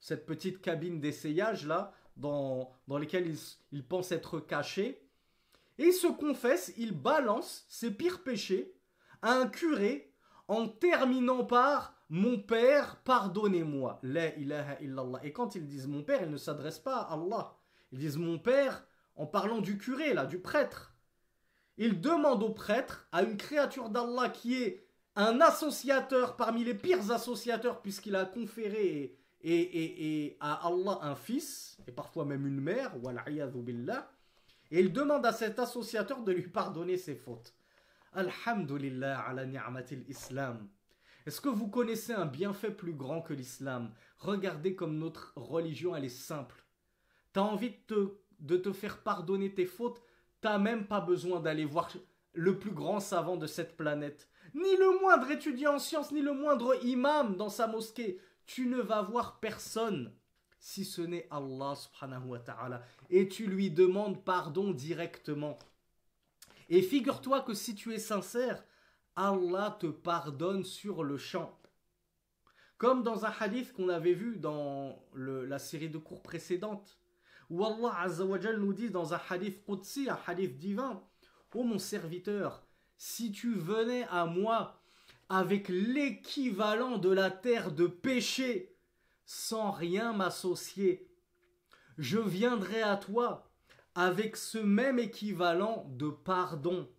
cette petite cabine d'essayage là, dans laquelle ils pensent être cachés. Et ils se confessent, ils balancent ses pires péchés à un curé en terminant par « Mon père, pardonnez-moi ». La ilaha illallah. Et quand ils disent « Mon père », ils ne s'adressent pas à Allah. Ils disent « Mon père » en parlant du curé, là, du prêtre. Ils demandent au prêtre, à une créature d'Allah qui est un associateur parmi les pires associateurs, puisqu'il a conféré et à Allah un fils, et parfois même une mère, wal'iyadhu billah, et il demande à cet associateur de lui pardonner ses fautes. Alhamdulillah ala ni'matil islam. Est-ce que vous connaissez un bienfait plus grand que l'islam? Regardez comme notre religion, elle est simple. T'as envie de te faire pardonner tes fautes, t'as même pas besoin d'aller voir le plus grand savant de cette planète. Ni le moindre étudiant en sciences, ni le moindre imam dans sa mosquée. Tu ne vas voir personne, si ce n'est Allah subhanahu wa ta'ala. Et tu lui demandes pardon directement. Et figure-toi que si tu es sincère, Allah te pardonne sur le champ. Comme dans un hadith qu'on avait vu dans la série de cours précédente, où Allah Azza wa Jal nous dit dans un hadith qudsi, un hadith divin, « Oh mon serviteur, si tu venais à moi avec l'équivalent de la terre de péché, sans rien m'associer, je viendrai à toi avec ce même équivalent de pardon. »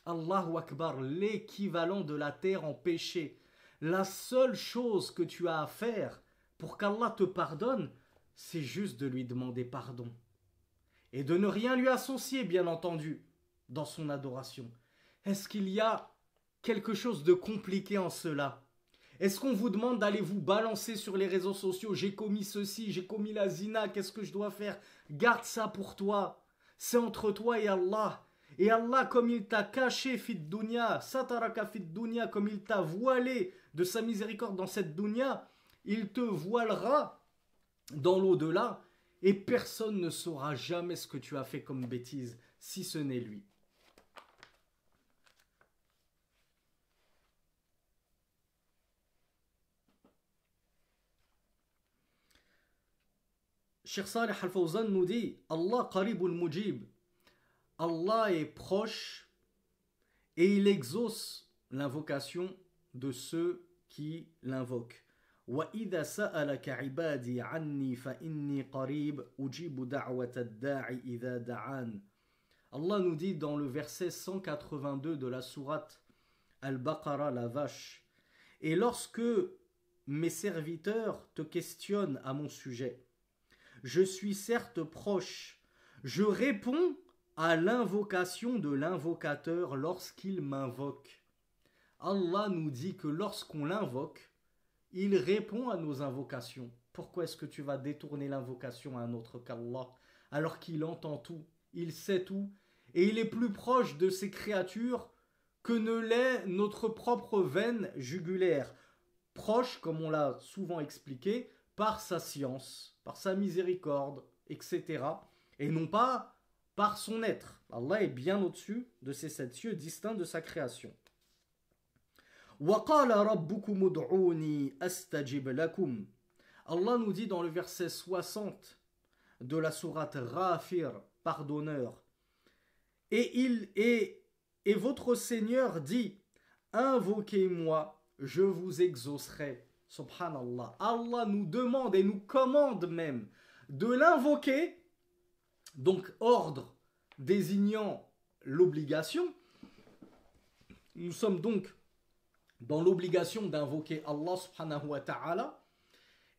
Allahu Akbar, l'équivalent de la terre en péché. La seule chose que tu as à faire pour qu'Allah te pardonne, c'est juste de lui demander pardon. Et de ne rien lui associer, bien entendu, dans son adoration. Est-ce qu'il y a quelque chose de compliqué en cela? Est-ce qu'on vous demande d'aller vous balancer sur les réseaux sociaux? J'ai commis ceci, j'ai commis la zina, qu'est-ce que je dois faire? Garde ça pour toi. C'est entre toi et Allah. Et Allah, comme il t'a caché fit dunya, sataraka fit dunya, comme il t'a voilé de sa miséricorde dans cette dunya, il te voilera dans l'au-delà, et personne ne saura jamais ce que tu as fait comme bêtise, si ce n'est lui. Cheikh Salih Al-Fawzan nous dit, Allah qaribul mujib. Allah est proche et il exauce l'invocation de ceux qui l'invoquent. وَإِذَا سَأَلَكَ عِبَادِي عَنِّي فَإِنِّي قَرِيبٌ أُجِيبُ دَعْوَةَ الدَّاعِ إِذَا دَعَانِ. Allah nous dit dans le verset 182 de la sourate Al-Baqarah, la vache, « Et lorsque mes serviteurs te questionnent à mon sujet, je suis certes proche, je réponds à l'invocation de l'invocateur lorsqu'il m'invoque. » Allah nous dit que lorsqu'on l'invoque, il répond à nos invocations. Pourquoi est-ce que tu vas détourner l'invocation à un autre qu'Allah, alors qu'il entend tout, il sait tout, et il est plus proche de ses créatures que ne l'est notre propre veine jugulaire, proche, comme on l'a souvent expliqué, par sa science, par sa miséricorde, etc. Et non pas par son être. Allah est bien au-dessus de ces sept cieux distincts de sa création. وَقَالَ رَبُّكُمُ ادْعُونِي أَسْتَجِبْ لَكُمْ. Allah nous dit dans le verset 60 de la sourate Ghafir, pardonneur, et votre Seigneur dit, invoquez-moi, je vous exaucerai. Subhanallah. Allah nous demande et nous commande même de l'invoquer, donc ordre désignant l'obligation. Nous sommes donc dans l'obligation d'invoquer Allah subhanahu wa ta'ala.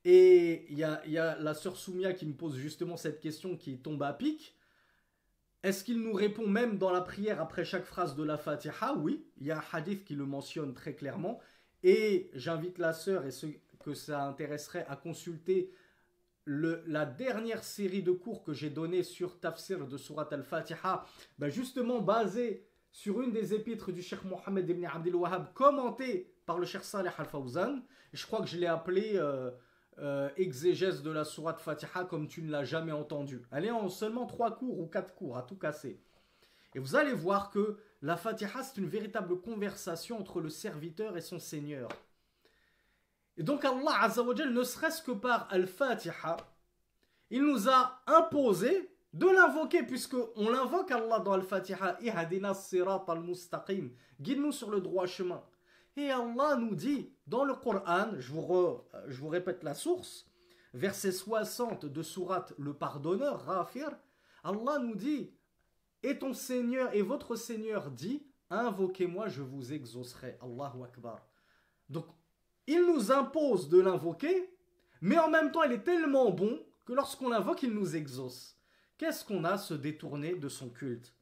Et il y a la sœur Soumia qui me pose justement cette question qui tombe à pic. Est-ce qu'il nous répond même dans la prière après chaque phrase de la Fatiha? Oui, il y a un hadith qui le mentionne très clairement. Et j'invite la sœur et ceux que ça intéresserait à consulter la dernière série de cours que j'ai donné sur Tafsir de Surat al-Fatiha, justement basé sur une des épîtres du Cheikh Mohammed ibn Abdel Wahhab, commentée par le Cheikh Salih Al-Fawzan. Je crois que je l'ai appelé exégèse de la sourate Fatiha comme tu ne l'as jamais entendue. Elle est en seulement 3 cours ou 4 cours, à tout casser. Et vous allez voir que la Fatiha, c'est une véritable conversation entre le serviteur et son Seigneur. Et donc Allah Azza wa Jal, ne serait-ce que par Al-Fatiha, il nous a imposé de l'invoquer, puisqu'on l'invoque Allah dans Al-Fatiha. Ihdina sirat al-mustaqim, guide-nous sur le droit chemin. Et Allah nous dit dans le Coran, je vous répète la source, verset 60 de sourate le pardonneur, Ghafir, Allah nous dit, et ton Seigneur et votre Seigneur dit, invoquez-moi, je vous exaucerai. Allahu Akbar. Donc, il nous impose de l'invoquer, mais en même temps, il est tellement bon que lorsqu'on l'invoque, il nous exauce. Qu'est-ce qu'on a à se détourner de son culte?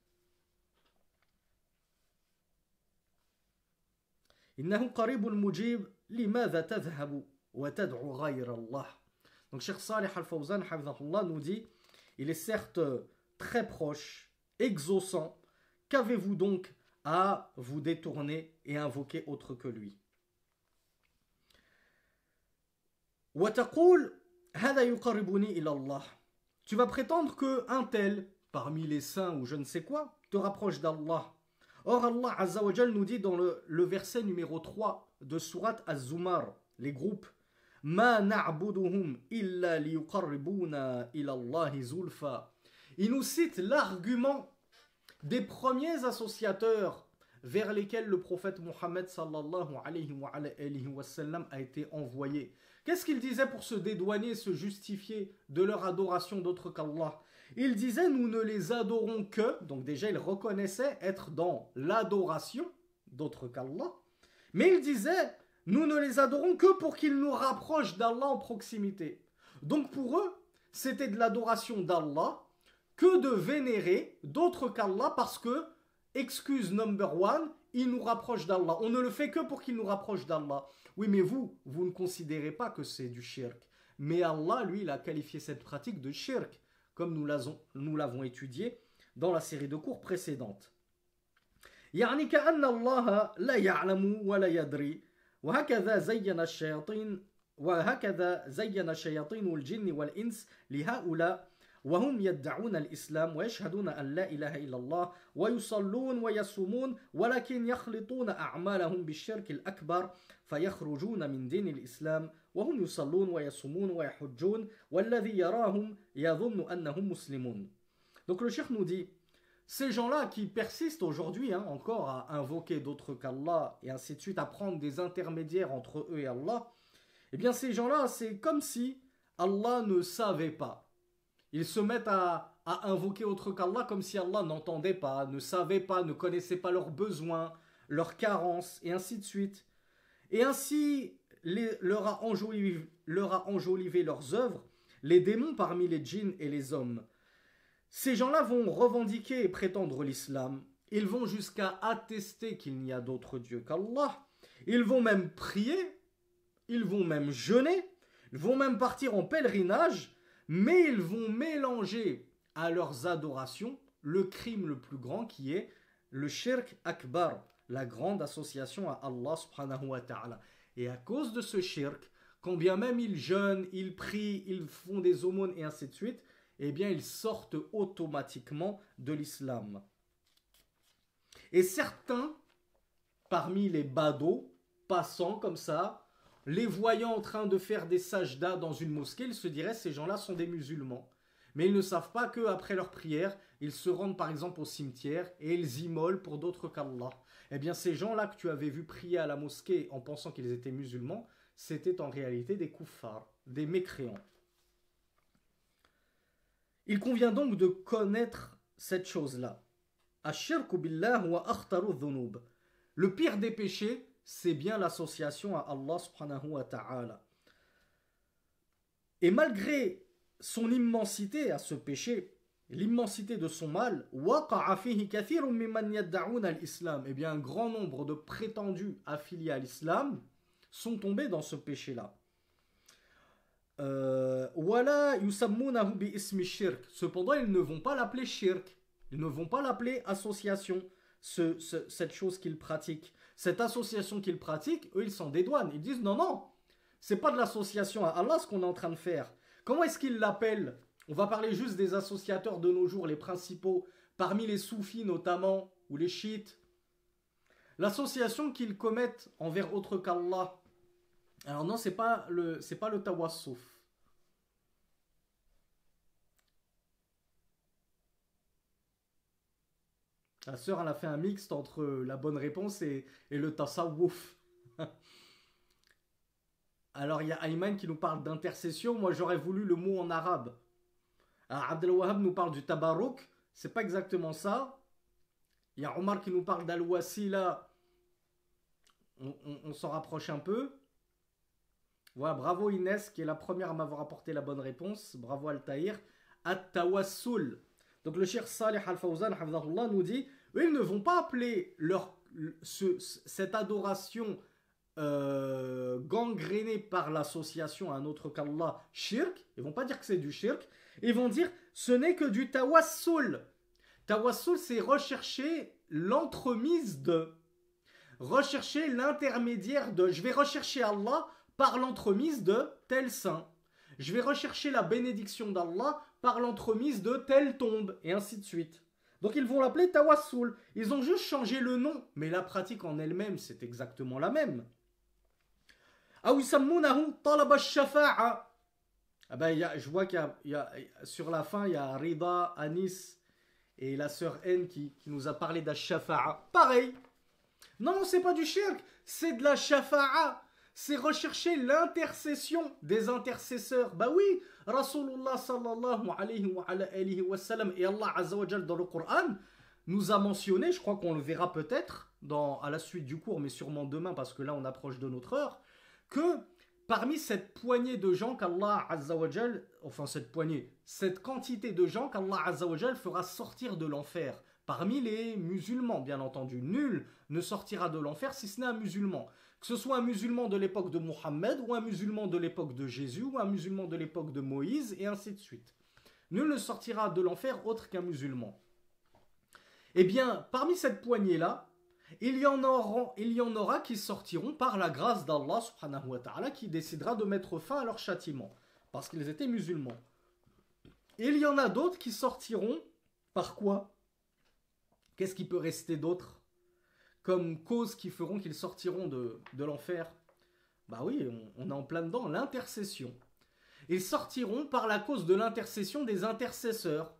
Innahu qaribul mujib limadha tadhhabu wa tad'u ghayra Allah. Donc Cheikh Salih Al-Fawzan hafidhahullah nous dit, il est certes très proche, exaucant, qu'avez-vous donc à vous détourner et invoquer autre que lui? Wa taqul hada yuqarribuni ila Allah. Tu vas prétendre que un tel, parmi les saints ou je ne sais quoi, te rapproche d'Allah. Or Allah Azza wa Jal nous dit dans le verset numéro 3 de sourate Az-Zumar, les groupes, Ma na'buduhum illa liyuqarribuna ila Allahi zulfa. Il nous cite l'argument des premiers associateurs vers lesquels le prophète Mohammed sallallahu alayhi wa sallam a été envoyé. Qu'est-ce qu'il disait pour se dédouaner, se justifier de leur adoration d'autre qu'Allah? Il disait, nous ne les adorons que, donc déjà il reconnaissait être dans l'adoration d'autre qu'Allah, mais il disait, nous ne les adorons que pour qu'ils nous rapprochent d'Allah en proximité. Donc pour eux, c'était de l'adoration d'Allah que de vénérer d'autre qu'Allah parce que, excuse number one, il nous rapproche d'Allah. On ne le fait que pour qu'il nous rapproche d'Allah. Oui, mais vous ne considérez pas que c'est du shirk. Mais Allah, lui, il a qualifié cette pratique de shirk, comme nous l'avons étudié dans la série de cours précédente. يعني كأن الله لا يعلم ولا يدري وهكذا زين الشياطين الجن والإنس لهؤلاء وهم يدعون الإسلام ويشهدون أن لا إله إلا الله ويصلون ويصومون ولكن يخلطون أعمالهم بالشرك الأكبر فيخرجون من دين الإسلام وهم يصلون ويصومون ويحجون والذي يراهم يظن أنهم مسلمون. Donc le cheikh nous dit, ces gens-là qui persistent aujourd'hui encore à invoquer d'autres qu'Allah et ainsi de suite, à prendre des intermédiaires entre eux et Allah, eh bien ces gens-là, c'est comme si Allah ne savait pas. Ils se mettent à invoquer autre qu'Allah comme si Allah n'entendait pas, ne savait pas, ne connaissait pas leurs besoins, leurs carences, et ainsi de suite. Et ainsi leur a enjolivé leurs œuvres, les démons parmi les djinns et les hommes. Ces gens-là vont revendiquer et prétendre l'islam. Ils vont jusqu'à attester qu'il n'y a d'autre Dieu qu'Allah. Ils vont même prier, ils vont même jeûner, ils vont même partir en pèlerinage, mais ils vont mélanger à leurs adorations le crime le plus grand qui est le shirk akbar, la grande association à Allah subhanahu wa ta'ala. Et à cause de ce shirk, quand bien même ils jeûnent, ils prient, ils font des aumônes et ainsi de suite, eh bien ils sortent automatiquement de l'islam. Et certains, parmi les badauds, passant comme ça, les voyant en train de faire des sajdas dans une mosquée, ils se diraient ces gens-là sont des musulmans. Mais ils ne savent pas qu'après leur prière, ils se rendent par exemple au cimetière et ils immolent pour d'autres qu'Allah. Eh bien ces gens-là que tu avais vu prier à la mosquée en pensant qu'ils étaient musulmans, c'était en réalité des kuffars, des mécréants. Il convient donc de connaître cette chose-là. Ash-shirku billah wa akhtaru dhunub. Le pire des péchés, c'est bien l'association à Allah subhanahu wa ta'ala. Et malgré son immensité à ce péché, l'immensité de son mal, eh bien un grand nombre de prétendus affiliés à l'islam sont tombés dans ce péché-là. Cependant, ils ne vont pas l'appeler shirk, ils ne vont pas l'appeler association, cette chose qu'ils pratiquent. Cette association qu'ils pratiquent, eux, ils s'en dédouanent. Ils disent non, non, C'est pas de l'association à Allah ce qu'on est en train de faire. Comment est-ce qu'ils l'appellent? On va parler juste des associateurs de nos jours, les principaux, parmi les soufis notamment, ou les chiites. L'association qu'ils commettent envers autre qu'Allah. Alors non, c'est pas le tawassuf. La sœur, elle a fait un mixte entre la bonne réponse et le tasawwuf. Alors il y a Ayman qui nous parle d'intercession. Moi j'aurais voulu le mot en arabe. Alors, Abdel Wahab nous parle du tabarruk. C'est pas exactement ça. Il y a Omar qui nous parle d'al-wasila. On s'en rapproche un peu. Voilà, bravo Inès qui est la première à m'avoir apporté la bonne réponse. Bravo Al-Tahir. At-tawassul. Donc le Cheikh Salih Al-Fawzan nous dit, eux, ils ne vont pas appeler cette adoration gangrénée par l'association à un autre qu'Allah shirk. Ils vont pas dire que c'est du shirk. Ils vont dire ce n'est que du tawassul. Tawassul, c'est rechercher l'entremise de. Rechercher l'intermédiaire de. Je vais rechercher Allah par l'entremise de tel saint. Je vais rechercher la bénédiction d'Allah par l'entremise de telle tombe, et ainsi de suite. Donc ils vont l'appeler tawassul. Ils ont juste changé le nom, mais la pratique en elle-même, c'est exactement la même. Awisammunahu talab ash-shafa'a. Ah ben, je vois sur la fin, il y a Rida, Anis et la sœur N qui nous a parlé d'ash-shafa'a. Pareil. Non, c'est pas du shirk, c'est de la shafa'a. C'est rechercher l'intercession des intercesseurs. Bah oui, Rasulullah sallallahu alayhi wa sallam et Allah azza wa jal dans le Coran nous a mentionné, je crois qu'on le verra peut-être à la suite du cours, mais sûrement demain parce que là on approche de notre heure, que parmi cette poignée de gens qu'Allah azza wa jal, enfin cette quantité de gens qu'Allah azza wa jal fera sortir de l'enfer, parmi les musulmans bien entendu, nul ne sortira de l'enfer si ce n'est un musulman. Que ce soit un musulman de l'époque de Mohammed, ou un musulman de l'époque de Jésus, ou un musulman de l'époque de Moïse, et ainsi de suite. Nul ne sortira de l'enfer autre qu'un musulman. Eh bien, parmi cette poignée-là, il y en aura qui sortiront par la grâce d'Allah subhanahu wa ta'ala, qui décidera de mettre fin à leur châtiment, parce qu'ils étaient musulmans. Et il y en a d'autres qui sortiront par quoi? Qu'est-ce qui peut rester d'autre comme causes qui feront qu'ils sortiront de l'enfer? Bah oui, on est en plein dedans, l'intercession. Ils sortiront par la cause de l'intercession des intercesseurs,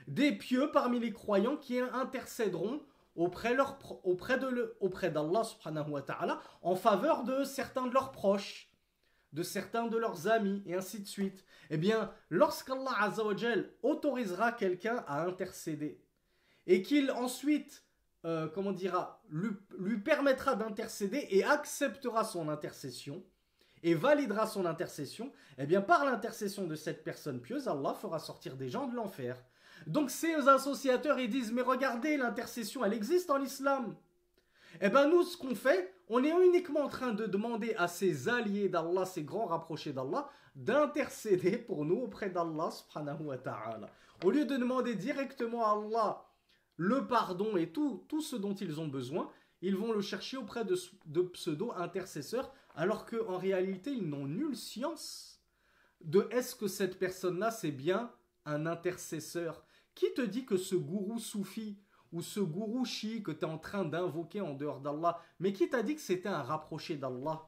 des pieux parmi les croyants qui intercéderont auprès d'Allah subhanahu wa ta'ala en faveur de certains de leurs proches, de certains de leurs amis, et ainsi de suite. Eh bien, lorsqu'Allah azza wa jal autorisera quelqu'un à intercéder, et qu'il ensuite lui permettra d'intercéder et acceptera son intercession et validera son intercession, eh bien par l'intercession de cette personne pieuse, Allah fera sortir des gens de l'enfer. Donc ces associateurs, ils disent, mais regardez, l'intercession, elle existe en islam. Eh bien nous, ce qu'on fait, on est uniquement en train de demander à ces alliés d'Allah, ces grands rapprochés d'Allah, d'intercéder pour nous auprès d'Allah subhanahu wa ta'ala. Au lieu de demander directement à Allah le pardon et tout ce dont ils ont besoin, ils vont le chercher auprès de pseudo-intercesseurs, alors qu'en réalité, ils n'ont nulle science de est-ce que cette personne-là, c'est bien un intercesseur. Qui te dit que ce gourou soufi ou ce gourou chi que tu es en train d'invoquer en dehors d'Allah, mais qui t'a dit que c'était un rapproché d'Allah?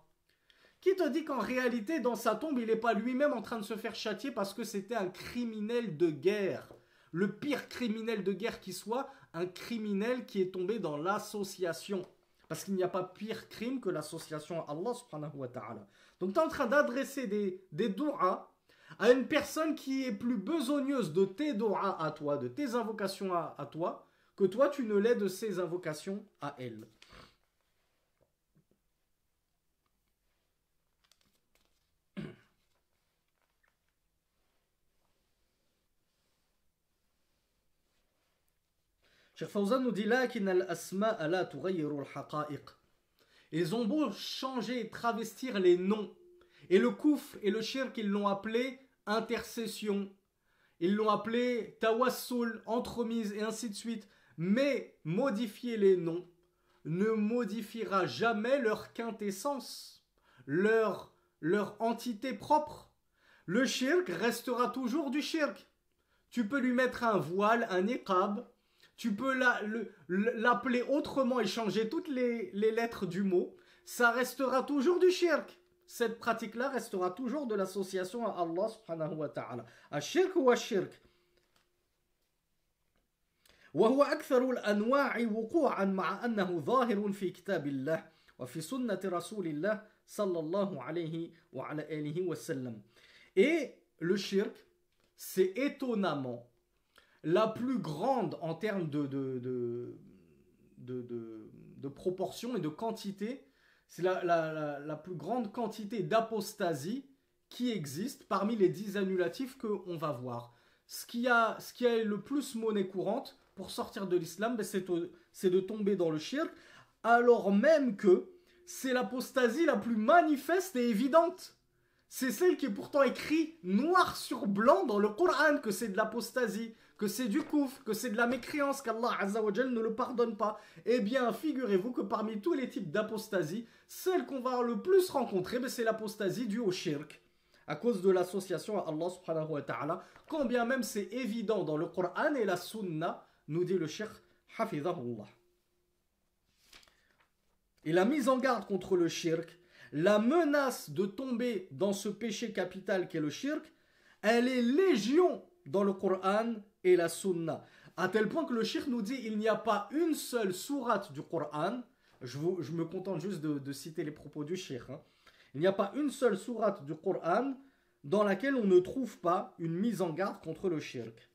Qui te dit qu'en réalité, dans sa tombe, il n'est pas lui-même en train de se faire châtier parce que c'était un criminel de guerre? Le pire criminel de guerre qui soit, un criminel qui est tombé dans l'association. Parce qu'il n'y a pas pire crime que l'association à Allah subhanahu wa ta'ala. Donc tu es en train d'adresser des doua à une personne qui est plus besogneuse de tes doua à toi, de tes invocations à toi, que toi tu ne l'es de ses invocations à elle. Cheikh Fawzan nous dit ils ont beau changer et travestir les noms. Et le koufr et le shirk, ils l'ont appelé intercession. Ils l'ont appelé tawassul, entremise et ainsi de suite. Mais modifier les noms ne modifiera jamais leur quintessence, leur leur entité propre. Le shirk restera toujours du shirk. Tu peux lui mettre un voile, un niqab, tu peux l'appeler autrement et changer toutes les lettres du mot, ça restera toujours du shirk. Cette pratique-là restera toujours de l'association à Allah subhanahu wa ta'ala. Ash-shirk ou ash-shirk. وهو أكثر الأنواع وقوعا مع أنه ظاهر في كتاب الله وفي سنة رسول الله صلى الله عليه وعلى آله وسلم. Et le shirk, c'est étonnamment la plus grande en termes de proportion et de quantité, c'est la plus grande quantité d'apostasie qui existe parmi les 10 annulatifs qu'on va voir. Ce qui est le plus monnaie courante pour sortir de l'islam, ben c'est de tomber dans le shirk, alors même que c'est l'apostasie la plus manifeste et évidente. C'est celle qui est pourtant écrite noir sur blanc dans le Coran, que c'est de l'apostasie, que c'est du koufr, que c'est de la mécréance, qu'Allah Azza wa Jal ne le pardonne pas. Eh bien, figurez-vous que parmi tous les types d'apostasie, celle qu'on va le plus rencontrer, ben c'est l'apostasie due au shirk, à cause de l'association à Allah subhanahu wa ta'ala, quand bien même c'est évident dans le Coran et la Sunna, nous dit le cheikh Hafidhahullah. Et la mise en garde contre le shirk, la menace de tomber dans ce péché capital qu'est le shirk, elle est légion dans le Coran et la Sunna. À tel point que le shirk nous dit il n'y a pas une seule sourate du Coran, je me contente juste de citer les propos du shirk, hein. Il n'y a pas une seule sourate du Coran dans laquelle on ne trouve pas une mise en garde contre le shirk.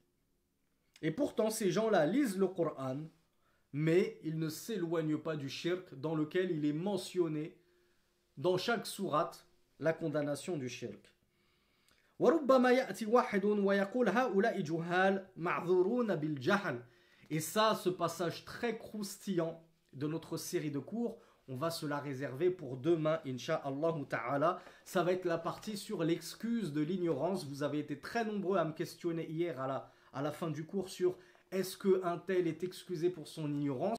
Et pourtant, ces gens-là lisent le Coran, mais ils ne s'éloignent pas du shirk dans lequel il est mentionné dans chaque sourate la condamnation du shirk. Et ça, ce passage très croustillant de notre série de cours, on va se la réserver pour demain, insha'Allah ta'ala. Ça va être la partie sur l'excuse de l'ignorance. Vous avez été très nombreux à me questionner hier à la fin du cours sur est-ce qu'un tel est excusé pour son ignorance.